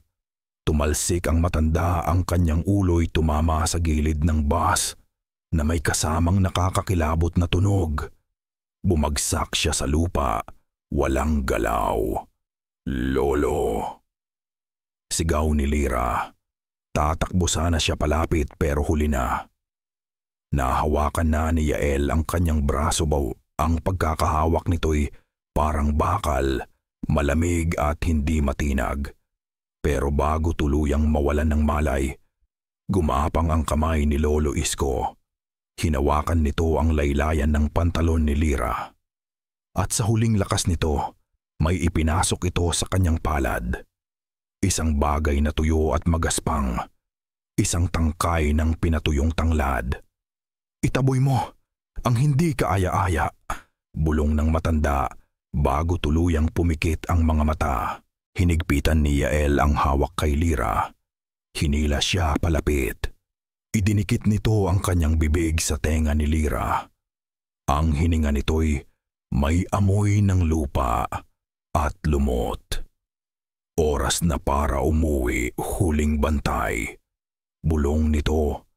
Tumalsik ang matanda, ang kanyang ulo'y tumama sa gilid ng bus na may kasamang nakakakilabot na tunog. Bumagsak siya sa lupa, walang galaw. "Lolo!" Sigaw ni Lira. Tatakbo sana siya palapit pero huli na. Nahawakan na ni Yael ang kanyang braso. Ang pagkakahawak nito'y parang bakal, malamig at hindi matinag. Pero bago tuluyang mawalan ng malay, gumapang ang kamay ni Lolo Isko. Hinawakan nito ang laylayan ng pantalon ni Lira. At sa huling lakas nito, may ipinasok ito sa kanyang palad. Isang bagay na tuyo at magaspang. Isang tangkay ng pinatuyong tanglad. "Itaboy mo, ang hindi kaaya-aya," bulong ng matanda bago tuluyang pumikit ang mga mata. Hinigpitan ni Yael ang hawak kay Lira. Hinila siya palapit. Idinikit nito ang kanyang bibig sa tenga ni Lira. Ang hininga nito'y may amoy ng lupa at lumot. "Oras na para umuwi, huling bantay," bulong nito.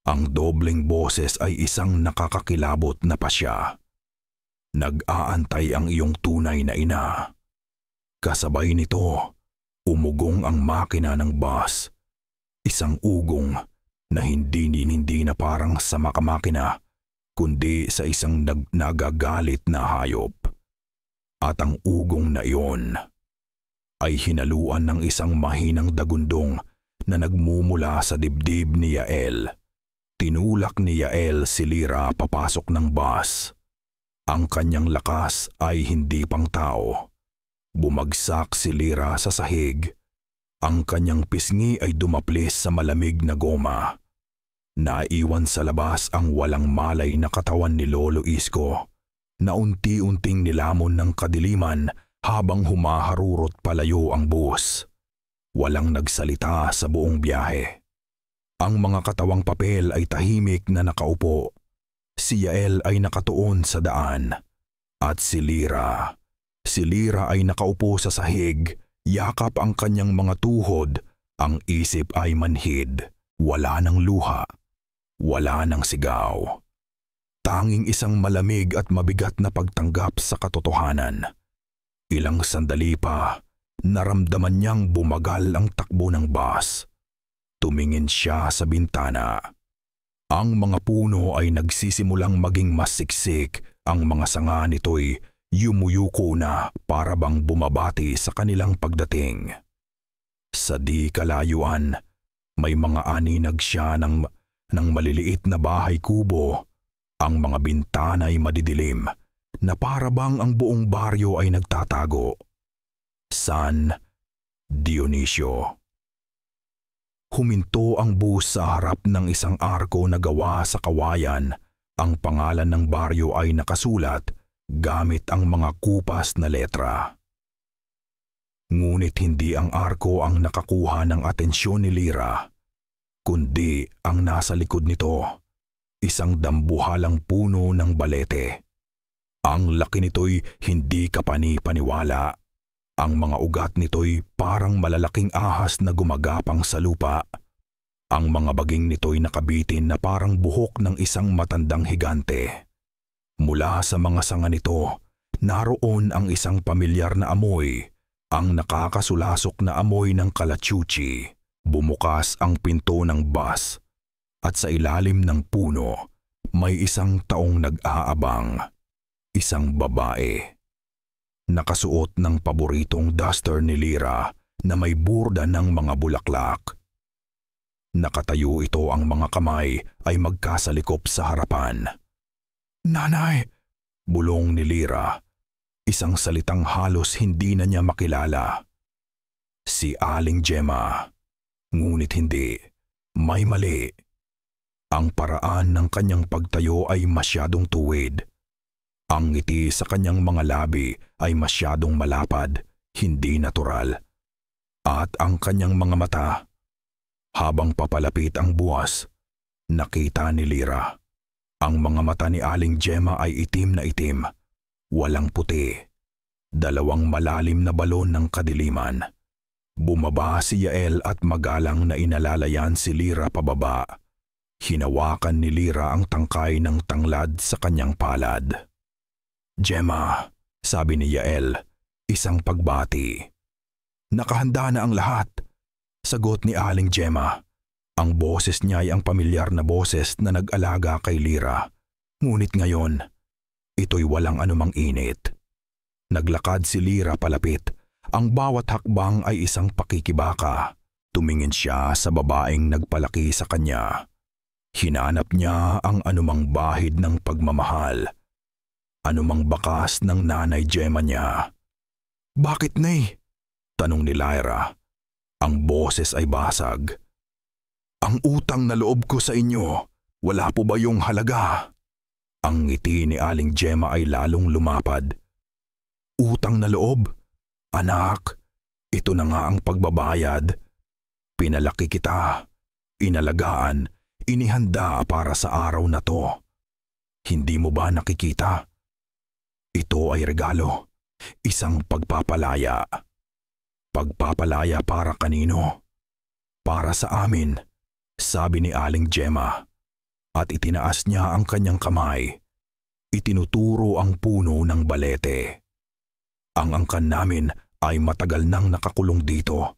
Ang dobleng boses ay isang nakakakilabot na pasya. "Nag-aantay ang iyong tunay na ina." Kasabay nito, umugong ang makina ng bus. Isang ugong na hindi na parang sa makamakina, kundi sa isang nagagalit na hayop. At ang ugong na iyon ay hinaluan ng isang mahinang dagundong na nagmumula sa dibdib ni Yael. Tinulak ni Yael si Lira papasok ng bus. Ang kanyang lakas ay hindi pang tao. Bumagsak si Lira sa sahig. Ang kanyang pisngi ay dumaplis sa malamig na goma. Naiwan sa labas ang walang malay na katawan ni Lolo Isko na unti-unting nilamon ng kadiliman habang humaharurot palayo ang bus. Walang nagsalita sa buong biyahe. Ang mga katawang papel ay tahimik na nakaupo. Si Yael ay nakatuon sa daan. At si Lira ay nakaupo sa sahig, yakap ang kanyang mga tuhod, ang isip ay manhid. Wala ng luha, wala ng sigaw. Tanging isang malamig at mabigat na pagtanggap sa katotohanan. Ilang sandali pa, naramdaman niyang bumagal ang takbo ng bus. Tumingin siya sa bintana. Ang mga puno ay nagsisimulang maging mas siksik, ang mga sanga nito'y yumuyuko na para bang bumabati sa kanilang pagdating. Sa di kalayuan, may mga aninag siya ng maliliit na bahay kubo. Ang mga bintana ay madidilim, na para bang ang buong baryo ay nagtatago. San Dionisio. Huminto ang bus sa harap ng isang arko na gawa sa kawayan. Ang pangalan ng baryo ay nakasulat gamit ang mga kupas na letra. Ngunit hindi ang arko ang nakakuha ng atensyon ni Lira, kundi ang nasa likod nito, isang dambuhalang puno ng balete. Ang laki nito'y hindi kapani-paniwala. Ang mga ugat nito'y parang malalaking ahas na gumagapang sa lupa. Ang mga baging nito'y nakabitin na parang buhok ng isang matandang higante. Mula sa mga sanga nito, naroon ang isang pamilyar na amoy, ang nakakasulasok na amoy ng kalachuchi. Bumukas ang pinto ng bus at sa ilalim ng puno may isang taong nag-aabang, isang babae. Nakasuot ng paboritong duster ni Lira na may burda ng mga bulaklak. Nakatayo ito, ang mga kamay ay magkasalikop sa harapan. "Nanay!" bulong ni Lira. Isang salitang halos hindi na niya makilala. Si Aling Gemma. Ngunit hindi. May mali. Ang paraan ng kanyang pagtayo ay masyadong tuwid. Ang ngiti sa kanyang mga labi ay masyadong malapad, hindi natural. At ang kanyang mga mata, habang papalapit ang buwas, nakita ni Lira. Ang mga mata ni Aling Gemma ay itim na itim, walang puti. Dalawang malalim na balon ng kadiliman. Bumaba si Yael at magalang na inalalayan si Lira pababa. Hinawakan ni Lira ang tangkay ng tanglad sa kanyang palad. "Gemma," sabi ni Yael, isang pagbati. "Nakahanda na ang lahat," sagot ni Aling Gemma. Ang boses niya ay ang pamilyar na boses na nag-alaga kay Lira. Ngunit ngayon, ito'y walang anumang init. Naglakad si Lira palapit. Ang bawat hakbang ay isang pakikibaka. Tumingin siya sa babaeng nagpalaki sa kanya. Hinanap niya ang anumang bahid ng pagmamahal. Anumang bakas ng nanay Gemma niya. "Bakit, Nay?" tanong ni Lyra. Ang boses ay basag. "Ang utang na loob ko sa inyo, wala po ba yung halaga?" Ang ngiti ni Aling Gemma ay lalong lumapad. "Utang na loob? Anak, ito na nga ang pagbabayad. Pinalaki kita, inalagaan, inihanda para sa araw na to. Hindi mo ba nakikita? Ito ay regalo, isang pagpapalaya. Pagpapalaya para kanino? Para sa amin," sabi ni Aling Gemma. At itinaas niya ang kanyang kamay. Itinuturo ang puno ng balete. "Ang angkan namin ay matagal nang nakakulong dito.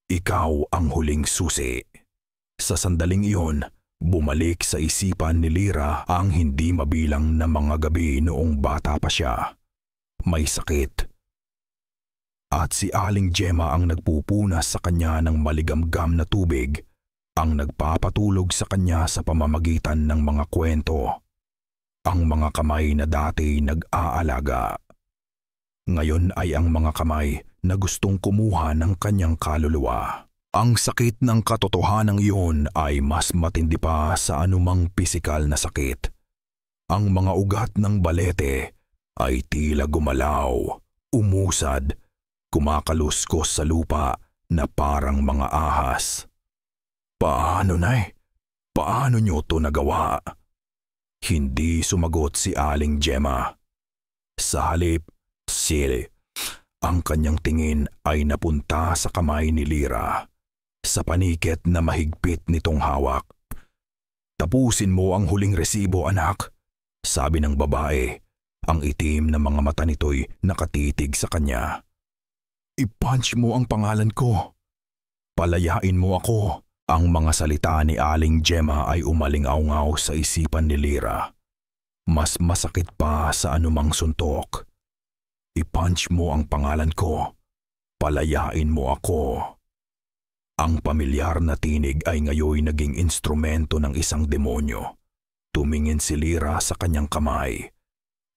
Ikaw ang huling susi." Sa sandaling iyon, bumalik sa isipan ni Lira ang hindi mabilang na mga gabi noong bata pa siya. May sakit. At si Aling Gemma ang nagpupunas sa kanya ng maligamgam na tubig, ang nagpapatulog sa kanya sa pamamagitan ng mga kwento. Ang mga kamay na dati nag-aalaga. Ngayon ay ang mga kamay na gustong kumuha ng kanyang kaluluwa. Ang sakit ng katotohanan iyon ay mas matindi pa sa anumang pisikal na sakit. Ang mga ugat ng balete ay tila gumalaw, umusad, kumakaluskos sa lupa na parang mga ahas. "Paano, Nay? Paano niyo to nagawa?" Hindi sumagot si Aling Gemma. Sa halip, ang kanyang tingin ay napunta sa kamay ni Lira, sa paniket na mahigpit nitong hawak. "Tapusin mo ang huling resibo, anak," sabi ng babae. Ang itim na mga mata nito'y nakatitig sa kanya. "I-punch mo ang pangalan ko. Palayain mo ako." Ang mga salita ni Aling Gemma ay umaling-aungaw sa isipan ni Lira. Mas masakit pa sa anumang suntok. "I-punch mo ang pangalan ko. Palayain mo ako." Ang pamilyar na tinig ay ngayon naging instrumento ng isang demonyo. Tumingin si Lira sa kanyang kamay.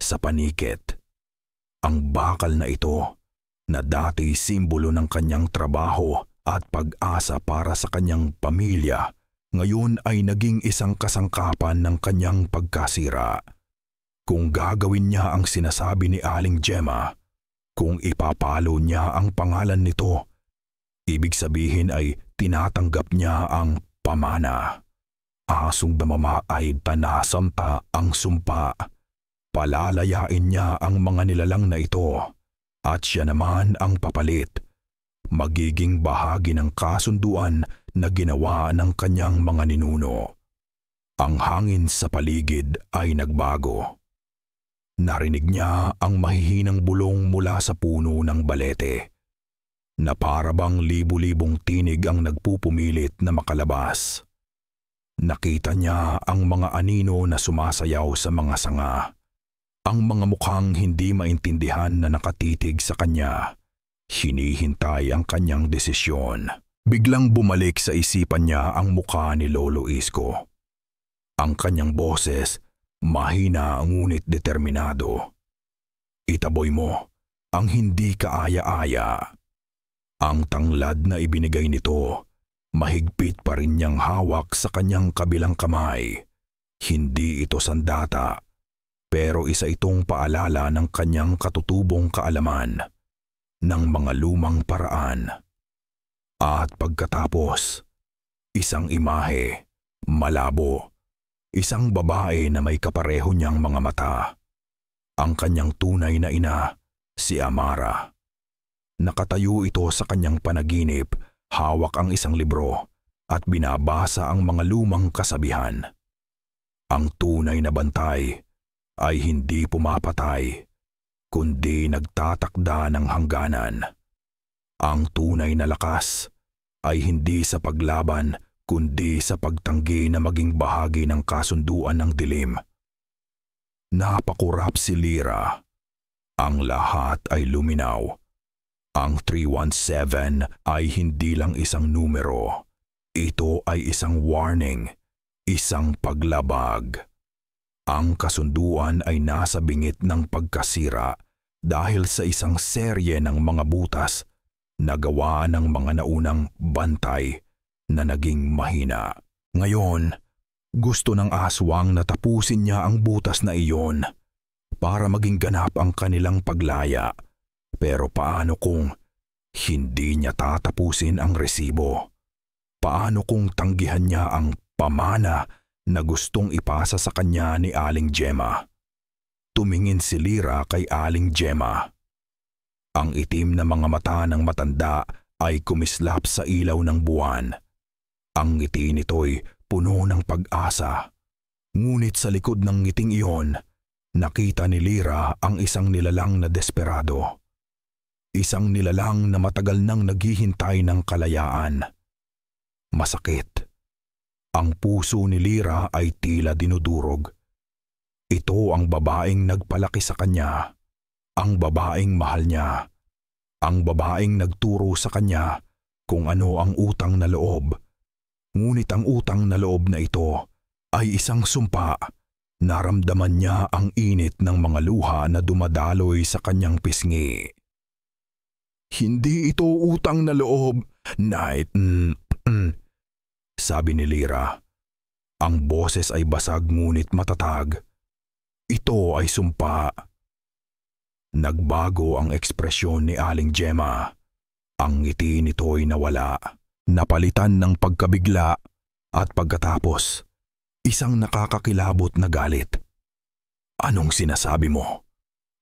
Sa paniket. Ang bakal na ito, na dati simbolo ng kanyang trabaho at pag-asa para sa kanyang pamilya, ngayon ay naging isang kasangkapan ng kanyang pagkasira. Kung gagawin niya ang sinasabi ni Aling Gemma, kung ipapalo niya ang pangalan nito, ibig sabihin ay tinatanggap niya ang pamana. Asong damama ay tanasamta ang sumpa. Palalayain niya ang mga nilalang na ito at siya naman ang papalit. Magiging bahagi ng kasunduan na ginawa ng kanyang mga ninuno. Ang hangin sa paligid ay nagbago. Narinig niya ang mahihinang bulong mula sa puno ng balete, na parabang libu-libong tinig ang nagpupumilit na makalabas. Nakita niya ang mga anino na sumasayaw sa mga sanga. Ang mga mukhang hindi maintindihan na nakatitig sa kanya. Hinihintay ang kanyang desisyon. Biglang bumalik sa isipan niya ang mukha ni Lolo Isko. Ang kanyang boses, mahina ngunit determinado. Itaboy mo ang hindi kaaya-aya. Ang tanglad na ibinigay nito, mahigpit pa rin niyang hawak sa kanyang kabilang kamay. Hindi ito sandata, pero isa itong paalala ng kanyang katutubong kaalaman ng mga lumang paraan. At pagkatapos, isang imahe, malabo, isang babae na may kapareho niyang mga mata. Ang kanyang tunay na ina, si Amara. Nakatayo ito sa kanyang panaginip, hawak ang isang libro at binabasa ang mga lumang kasabihan. Ang tunay na bantay ay hindi pumapatay, kundi nagtatakda ng hangganan. Ang tunay na lakas ay hindi sa paglaban, kundi sa pagtanggi na maging bahagi ng kasunduan ng dilim. Napakurap si Lyra. Ang lahat ay luminaw. Ang 317 ay hindi lang isang numero. Ito ay isang warning, isang paglabag. Ang kasunduan ay nasa bingit ng pagkasira dahil sa isang serye ng mga butas na gawa ng mga naunang bantay na naging mahina. Ngayon, gusto ng aswang na tapusin niya ang butas na iyon para maging ganap ang kanilang paglaya. Pero paano kung hindi niya tatapusin ang resibo? Paano kung tanggihan niya ang pamana na gustong ipasa sa kanya ni Aling Gemma? Tumingin si Lyra kay Aling Gemma. Ang itim na mga mata ng matanda ay kumislap sa ilaw ng buwan. Ang ngiti nito'y puno ng pag-asa. Ngunit sa likod ng ngiting iyon, nakita ni Lyra ang isang nilalang na desperado. Isang nilalang na matagal nang naghihintay ng kalayaan. Masakit. Ang puso ni Lyra ay tila dinudurog. Ito ang babaeng nagpalaki sa kanya. Ang babaeng mahal niya. Ang babaeng nagturo sa kanya kung ano ang utang na loob. Ngunit ang utang na loob na ito ay isang sumpa. Naramdaman niya ang init ng mga luha na dumadaloy sa kanyang pisngi. Hindi ito utang na loob, Knight. Sabi ni Lyra. Ang boses ay basag ngunit matatag. Ito ay sumpa. Nagbago ang ekspresyon ni Aling Gemma. Ang ngiti nito'y nawala, napalitan ng pagkabigla at pagkatapos, isang nakakakilabot na galit. Anong sinasabi mo?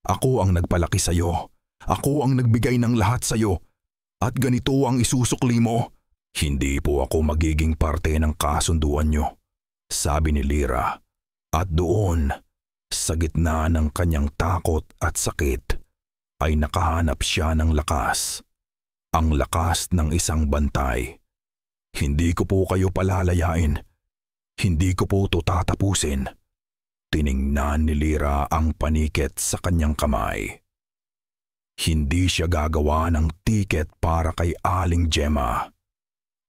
Ako ang nagpalaki sa'yo. Ako ang nagbigay ng lahat sa'yo. At ganito ang isusukli mo. Hindi po ako magiging parte ng kasunduan nyo, sabi ni Lyra. At doon, sa gitna ng kanyang takot at sakit, ay nakahanap siya ng lakas. Ang lakas ng isang bantay. Hindi ko po kayo palalayain. Hindi ko po ito tatapusin. Tiningnan ni Lyra ang paniket sa kanyang kamay. Hindi siya gagawa ng tiket para kay Aling Gemma.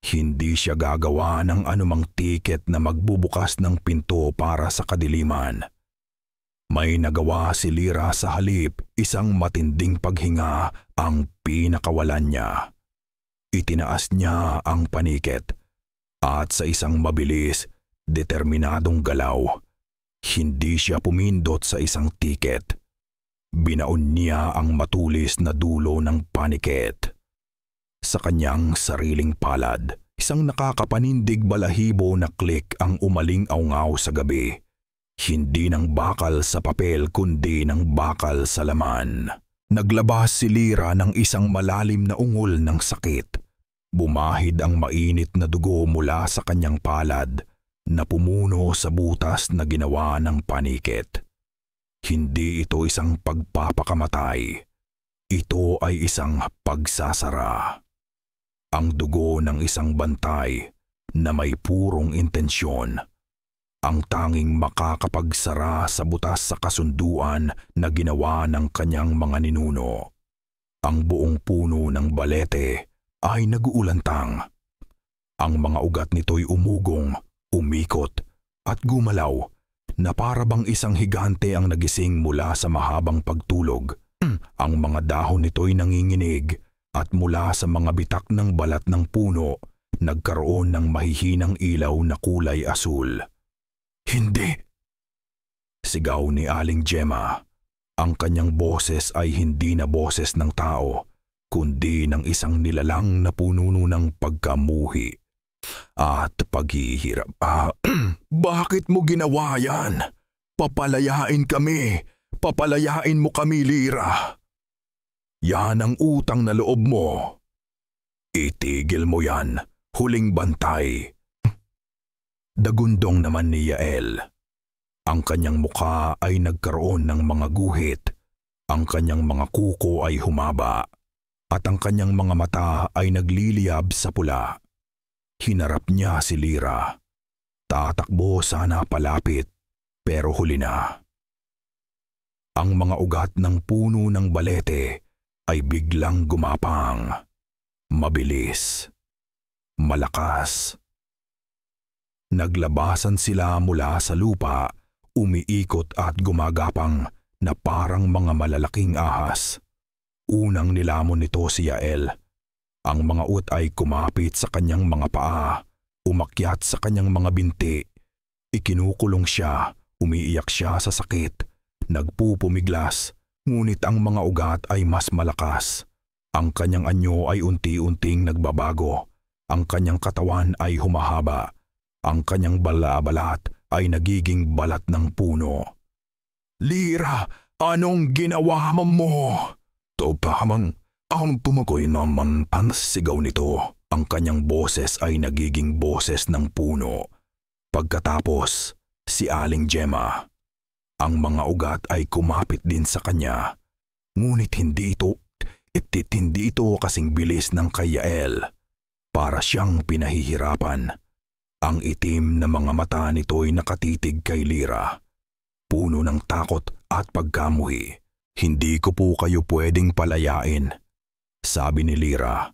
Hindi siya gagawa ng anumang tiket na magbubukas ng pinto para sa kadiliman. May nagawa si Lyra sa halip, isang matinding paghinga ang pinakawalan niya. Itinaas niya ang paniket at sa isang mabilis, determinadong galaw, hindi siya pumindot sa isang tiket. Binaon niya ang matulis na dulo ng paniket. Sa kanyang sariling palad, isang nakakapanindig balahibo na klik ang umaling-aungaw sa gabi. Hindi ng bakal sa papel kundi ng bakal sa laman. Naglabas si Lyra ng isang malalim na ungol ng sakit. Bumahid ang mainit na dugo mula sa kanyang palad na pumuno sa butas na ginawa ng paniket. Hindi ito isang pagpapakamatay. Ito ay isang pagsasara. Ang dugo ng isang bantay na may purong intensyon. Ang tanging makakapagsara sa butas sa kasunduan na ginawa ng kanyang mga ninuno. Ang buong puno ng balete ay naguulantang. Ang mga ugat nito'y umugong, umikot at gumalaw na para bang isang higante ang nagising mula sa mahabang pagtulog. Ang mga dahon nito'y nanginginig at mula sa mga bitak ng balat ng puno nagkaroon ng mahihinang ilaw na kulay asul. "Hindi!" sigaw ni Aling Gemma. Ang kanyang boses ay hindi na boses ng tao, kundi ng isang nilalang na puno ng pagkamuhi at paghihirap. "Bakit mo ginawa yan? Papalayain kami! Papalayain mo kami, Lyra! Yan ang utang na loob mo. Itigil mo yan, huling bantay." Dagundong naman ni Yael. Ang kanyang mukha ay nagkaroon ng mga guhit, ang kanyang mga kuko ay humaba, at ang kanyang mga mata ay nagliliyab sa pula. Hinarap niya si Lyra. Tatakbo sana palapit, pero huli na. Ang mga ugat ng puno ng balete ay biglang gumapang. Mabilis. Malakas. Naglabasan sila mula sa lupa, umiikot at gumagapang na parang mga malalaking ahas. Unang nilamon nito si Yael. Ang mga ugat ay kumapit sa kanyang mga paa, umakyat sa kanyang mga binti. Ikinukulong siya, umiiyak siya sa sakit, nagpupumiglas, ngunit ang mga ugat ay mas malakas. Ang kanyang anyo ay unti-unting nagbabago, ang kanyang katawan ay humahaba, ang kanyang balabalat ay nagiging balat ng puno. "Lyra, anong ginawa mo?" "Topamang, ang tumakoy naman," sigaw nito. Ang kanyang boses ay nagiging boses ng puno. Pagkatapos, si Aling Gemma. Ang mga ugat ay kumapit din sa kanya. Ngunit hindi ito kasing bilis ng kay Yael. Para siyang pinahihirapan. Ang itim na mga mata nito'y nakatitig kay Lyra. Puno ng takot at pagkamuhi. "Hindi ko po kayo pwedeng palayain," sabi ni Lyra.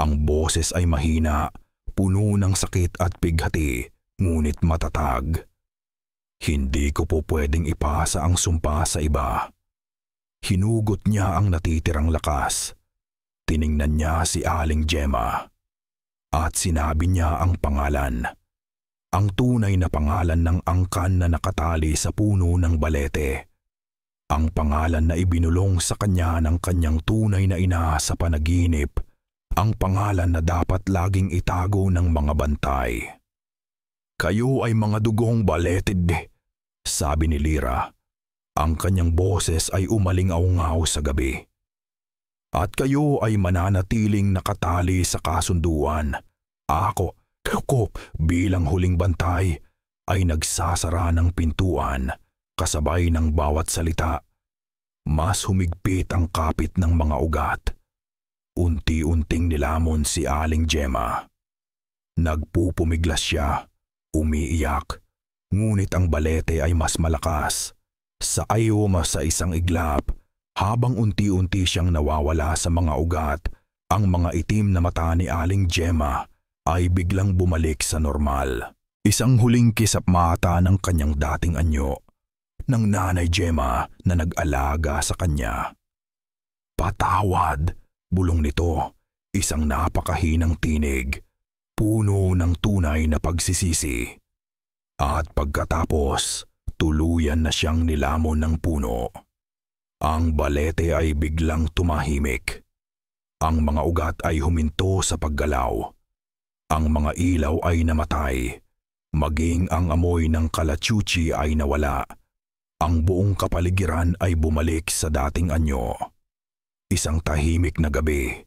Ang boses ay mahina, puno ng sakit at pighati, ngunit matatag. "Hindi ko po pwedeng ipasa ang sumpa sa iba." Hinugot niya ang natitirang lakas. Tiningnan niya si Aling Gemma. At sinabi niya ang pangalan. Ang tunay na pangalan ng angkan na nakatali sa puno ng balete. Ang pangalan na ibinulong sa kanya ng kanyang tunay na ina sa panaginip. Ang pangalan na dapat laging itago ng mga bantay. "Kayo ay mga dugong baletid," sabi ni Lyra. Ang kanyang boses ay umaling-aungaw sa gabi. "At kayo ay mananatiling nakatali sa kasunduan. Ako bilang huling bantay ay nagsasara ng pintuan kasabay ng bawat salita. Mas humigpit ang kapit ng mga ugat." Unti-unting nilamon si Aling Gemma. Nagpupumiglas siya, umiiyak, ngunit ang balete ay mas malakas. Sa sa isang iglap, habang unti-unti siyang nawawala sa mga ugat, ang mga itim na mata ni Aling Gemma ay biglang bumalik sa normal. Isang huling kisap mata ng kanyang dating anyo, ng Nanay Gemma na nag-alaga sa kanya. "Patawad," bulong nito, isang napakahinang tinig, puno ng tunay na pagsisisi. At pagkatapos, tuluyan na siyang nilamon ng puno. Ang balete ay biglang tumahimik. Ang mga ugat ay huminto sa paggalaw. Ang mga ilaw ay namatay. Maging ang amoy ng kalachuchi ay nawala. Ang buong kapaligiran ay bumalik sa dating anyo. Isang tahimik na gabi.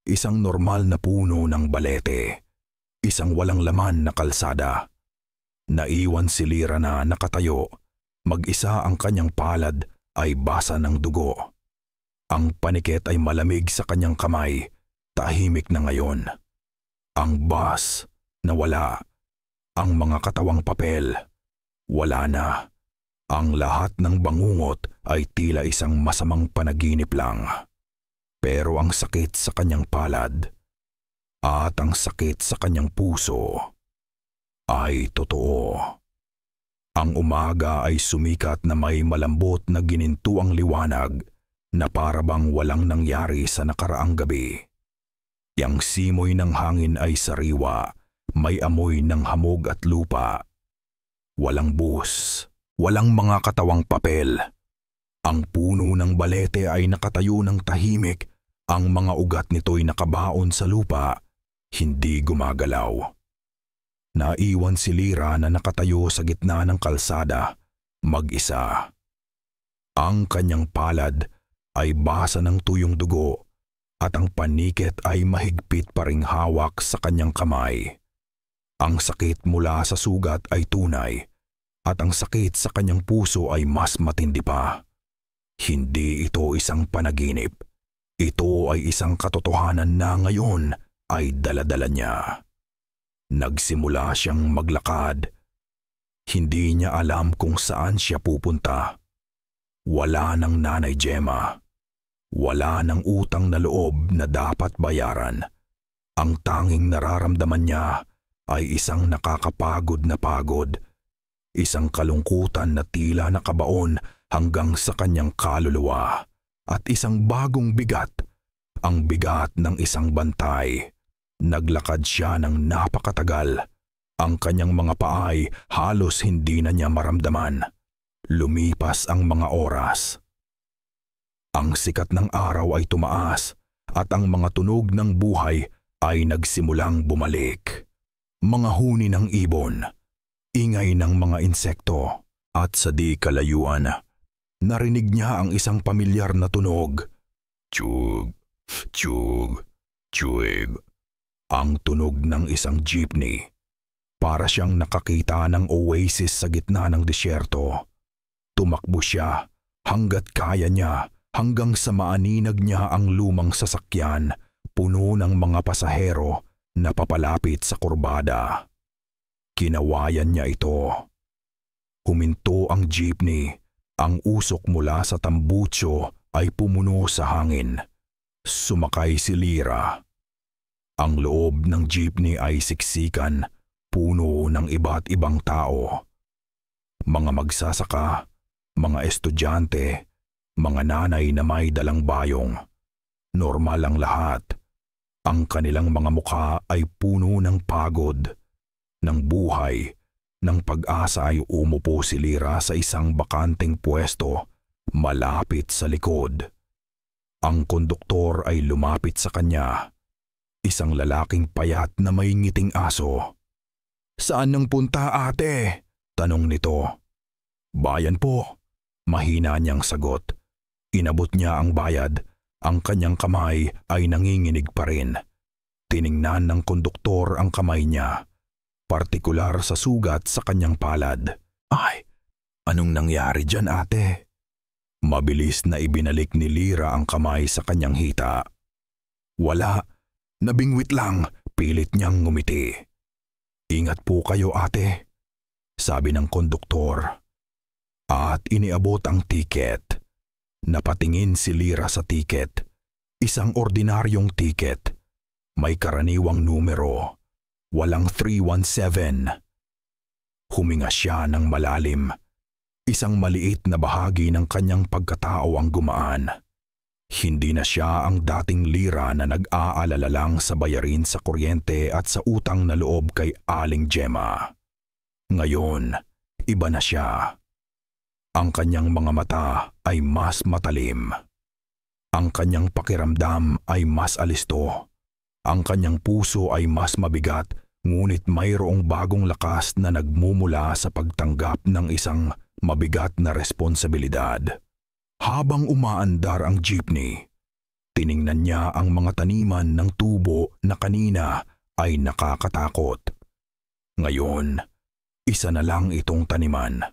Isang normal na puno ng balete. Isang walang laman na kalsada. Naiwan si Lyra na nakatayo. Mag-isa ang kanyang palad ay basa ng dugo. Ang paniket ay malamig sa kanyang kamay. Tahimik na ngayon. Ang bus nawala. Ang mga katawang papel wala na. Ang lahat ng bangungot ay tila isang masamang panaginip lang. Pero ang sakit sa kanyang palad, at ang sakit sa kanyang puso ay totoo. Ang umaga ay sumikat na may malambot na ginintuang liwanag na parabang walang nangyari sa nakaraang gabi. Yang simoy ng hangin ay sariwa, may amoy ng hamog at lupa. Walang bus, walang mga katawang papel. Ang puno ng balete ay nakatayo ng tahimik, ang mga ugat nito'y nakabaon sa lupa, hindi gumagalaw. Naiwan si Lira na nakatayo sa gitna ng kalsada, mag-isa. Ang kanyang palad ay basa ng tuyong dugo at ang panikit ay mahigpit pa ring hawak sa kanyang kamay. Ang sakit mula sa sugat ay tunay at ang sakit sa kanyang puso ay mas matindi pa. Hindi ito isang panaginip. Ito ay isang katotohanan na ngayon ay dala-dala niya. Nagsimula siyang maglakad. Hindi niya alam kung saan siya pupunta. Wala ng Nanay Gemma. Wala ng utang na loob na dapat bayaran. Ang tanging nararamdaman niya ay isang nakakapagod na pagod. Isang kalungkutan na tila nakabaon hanggang sa kanyang kaluluwa. At isang bagong bigat, ang bigat ng isang bantay. Naglakad siya ng napakatagal. Ang kanyang mga paay halos hindi na niya maramdaman. Lumipas ang mga oras. Ang sikat ng araw ay tumaas at ang mga tunog ng buhay ay nagsimulang bumalik. Mga huni ng ibon, ingay ng mga insekto at sa di kalayuan, narinig niya ang isang pamilyar na tunog. Tiyug, tiyug, tiyug. Ang tunog ng isang jeepney. Para siyang nakakita ng oasis sa gitna ng disyerto. Tumakbo siya hanggat kaya niya hanggang sa maaninag niya ang lumang sasakyan puno ng mga pasahero na papalapit sa kurbada. Kinawayan niya ito. Huminto ang jeepney. Ang usok mula sa tambutso ay pumuno sa hangin. Sumakay si Lira. Ang loob ng jeepney ay siksikan, puno ng iba't ibang tao. Mga magsasaka, mga estudyante, mga nanay na may dalang bayong. Normal ang lahat. Ang kanilang mga mukha ay puno ng pagod, ng buhay, ng pag-asa. Ay umupo si Lira sa isang bakanteng pwesto, malapit sa likod. Ang konduktor ay lumapit sa kanya. Isang lalaking payat na may ngiting aso. "Saan nang punta, ate?" tanong nito. "Bayan po," mahina niyang sagot. Inabot niya ang bayad. Ang kanyang kamay ay nanginginig pa rin. Tiningnan ng konduktor ang kamay niya, partikular sa sugat sa kanyang palad. "Ay, anong nangyari dyan, ate?" Mabilis na ibinalik ni Lira ang kamay sa kanyang hita. "Wala. Nabingwit lang," pilit niyang ngumiti. "Ingat po kayo, ate," sabi ng konduktor. At iniabot ang tiket. Napatingin si Lira sa tiket. Isang ordinaryong tiket. May karaniwang numero. Walang 317. Huminga siya ng malalim. Isang maliit na bahagi ng kanyang pagkatao ang gumaan. Hindi na siya ang dating Lira na nag-aalala lang sa bayarin sa kuryente at sa utang na loob kay Aling Gemma. Ngayon, iba na siya. Ang kanyang mga mata ay mas matalim. Ang kanyang pakiramdam ay mas alisto. Ang kanyang puso ay mas mabigat, ngunit mayroong bagong lakas na nagmumula sa pagtanggap ng isang mabigat na responsibilidad. Habang umaandar ang jeepney, tiningnan niya ang mga taniman ng tubo na kanina ay nakakatakot. Ngayon, isa na lang itong taniman.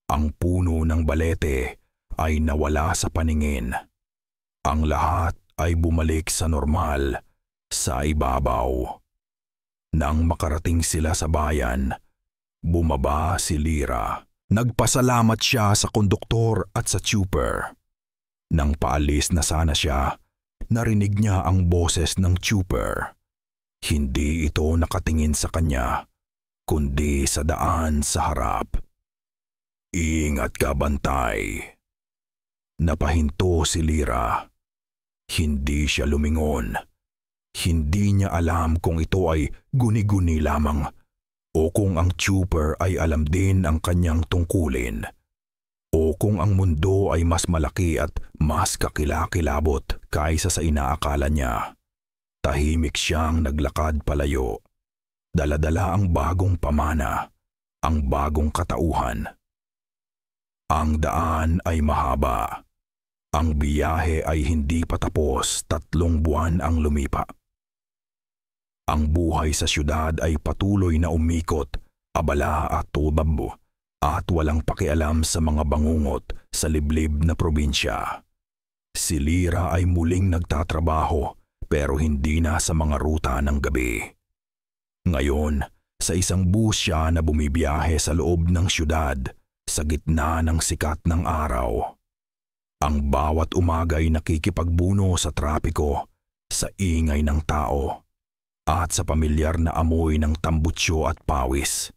Ang puno ng balete ay nawala sa paningin. Ang lahat ay bumalik sa normal, sa ibabaw. Nang makarating sila sa bayan, bumaba si Lira. Nagpasalamat siya sa konduktor at sa trooper. Nang paalis na sana siya, narinig niya ang boses ng trooper. Hindi ito nakatingin sa kanya, kundi sa daan sa harap. "Ingat ka, bantay." Napahinto si Lira. Hindi siya lumingon. Hindi niya alam kung ito ay guni-guni lamang o kung ang trooper ay alam din ang kanyang tungkulin o kung ang mundo ay mas malaki at mas kakilakilabot kaysa sa inaakala niya. Tahimik siyang naglakad palayo. Dala-dala ang bagong pamana, ang bagong katauhan. Ang daan ay mahaba. Ang biyahe ay hindi pa tapos, 3 buwan ang lumipa. Ang buhay sa syudad ay patuloy na umikot, abala at tubabo, at walang pakialam sa mga bangungot sa liblib na probinsya. Si Lira ay muling nagtatrabaho pero hindi na sa mga ruta ng gabi. Ngayon, sa isang bus siya na bumibiyahe sa loob ng syudad sa gitna ng sikat ng araw. Ang bawat umaga ay nakikipagbuno sa trapiko, sa ingay ng tao, at sa pamilyar na amoy ng tambutsyo at pawis.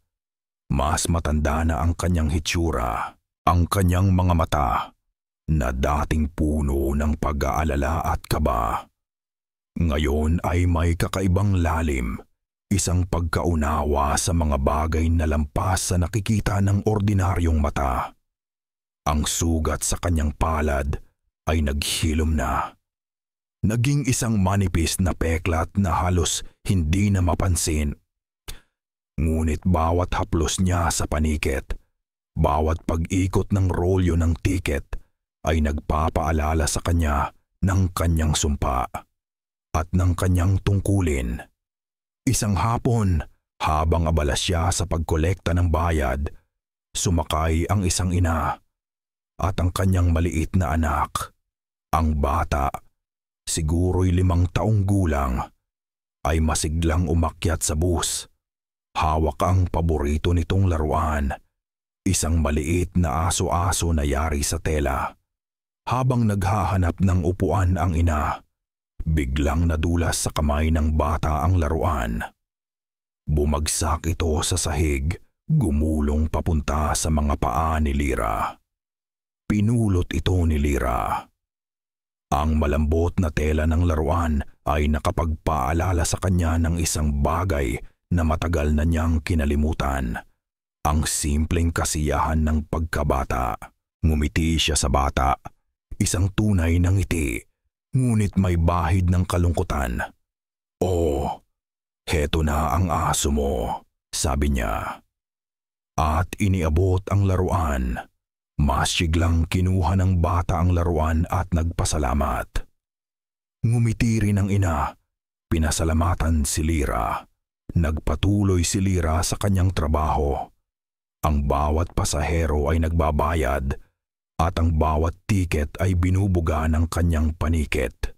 Mas matanda na ang kanyang hitsura, ang kanyang mga mata, na dating puno ng pag-aalala at kaba. Ngayon ay may kakaibang lalim, isang pagkaunawa sa mga bagay na lampas sa nakikita ng ordinaryong mata. Ang sugat sa kanyang palad ay naghilom na. Naging isang manipis na peklat na halos hindi na mapansin. Ngunit bawat haplos niya sa paniket, bawat pag-ikot ng rolyo ng tiket ay nagpapaalala sa kanya ng kanyang sumpa at ng kanyang tungkulin. Isang hapon, habang abala siya sa pagkolekta ng bayad, sumakay ang isang ina at ang kanyang maliit na anak. Ang bata, siguro'y 5 taong gulang, ay masiglang umakyat sa bus. Hawak ang paborito nitong laruan, isang maliit na aso-aso na yari sa tela. Habang naghahanap ng upuan ang ina, biglang nadulas sa kamay ng bata ang laruan. Bumagsak ito sa sahig, gumulong papunta sa mga paa ni Lira. Pinulot ito ni Lira. Ang malambot na tela ng laruan ay nakapagpaalala sa kanya ng isang bagay na matagal na niyang kinalimutan. Ang simpleng kasiyahan ng pagkabata. Ngumiti siya sa bata, isang tunay na ngiti, ngunit may bahid ng kalungkutan. "Oh, heto na ang aso mo," sabi niya. At iniabot ang laruan. Masiglang kinuha ng bata ang laruan at nagpasalamat. Ngumiti rin ang ina. Pinasalamatan si Lira. Nagpatuloy si Lira sa kanyang trabaho. Ang bawat pasahero ay nagbabayad at ang bawat tiket ay binubuga ng kanyang paniket.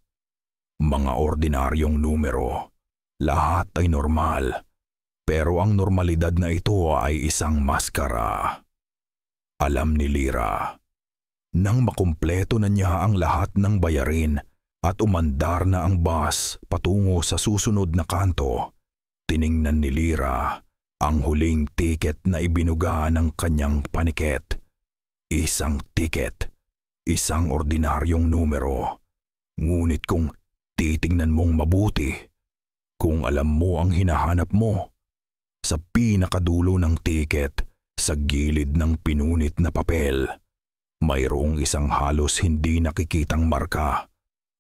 Mga ordinaryong numero. Lahat ay normal. Pero ang normalidad na ito ay isang maskara. Alam ni Lira. Nang makumpleto na niya ang lahat ng bayarin at umandar na ang bus patungo sa susunod na kanto, tiningnan ni Lira ang huling tiket na ibinuga ng kanyang paniket. Isang tiket, isang ordinaryong numero. Ngunit kung titingnan mong mabuti, kung alam mo ang hinahanap mo, sa pinakadulo ng tiket, sa gilid ng pinunit na papel, mayroong isang halos hindi nakikitang marka,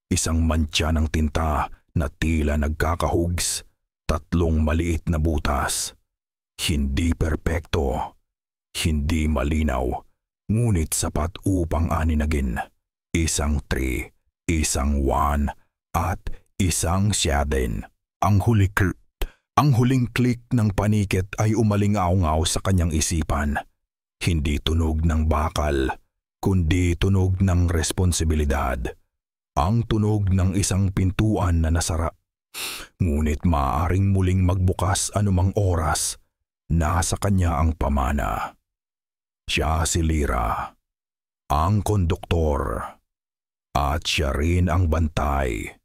isang mantsa ng tinta na tila nagkakahugs, 3 maliit na butas. Hindi perpekto, hindi malinaw, ngunit sapat upang aninagin. Isang 3, isang 1, at isang siya din. Ang huling click ng paniket ay umalingaw-ngaw sa kanyang isipan. Hindi tunog ng bakal, kundi tunog ng responsibilidad. Ang tunog ng isang pintuan na nasara. Ngunit maaaring muling magbukas anumang oras. Nasa kanya ang pamana. Siya si Lira, ang konduktor, at siya rin ang bantay.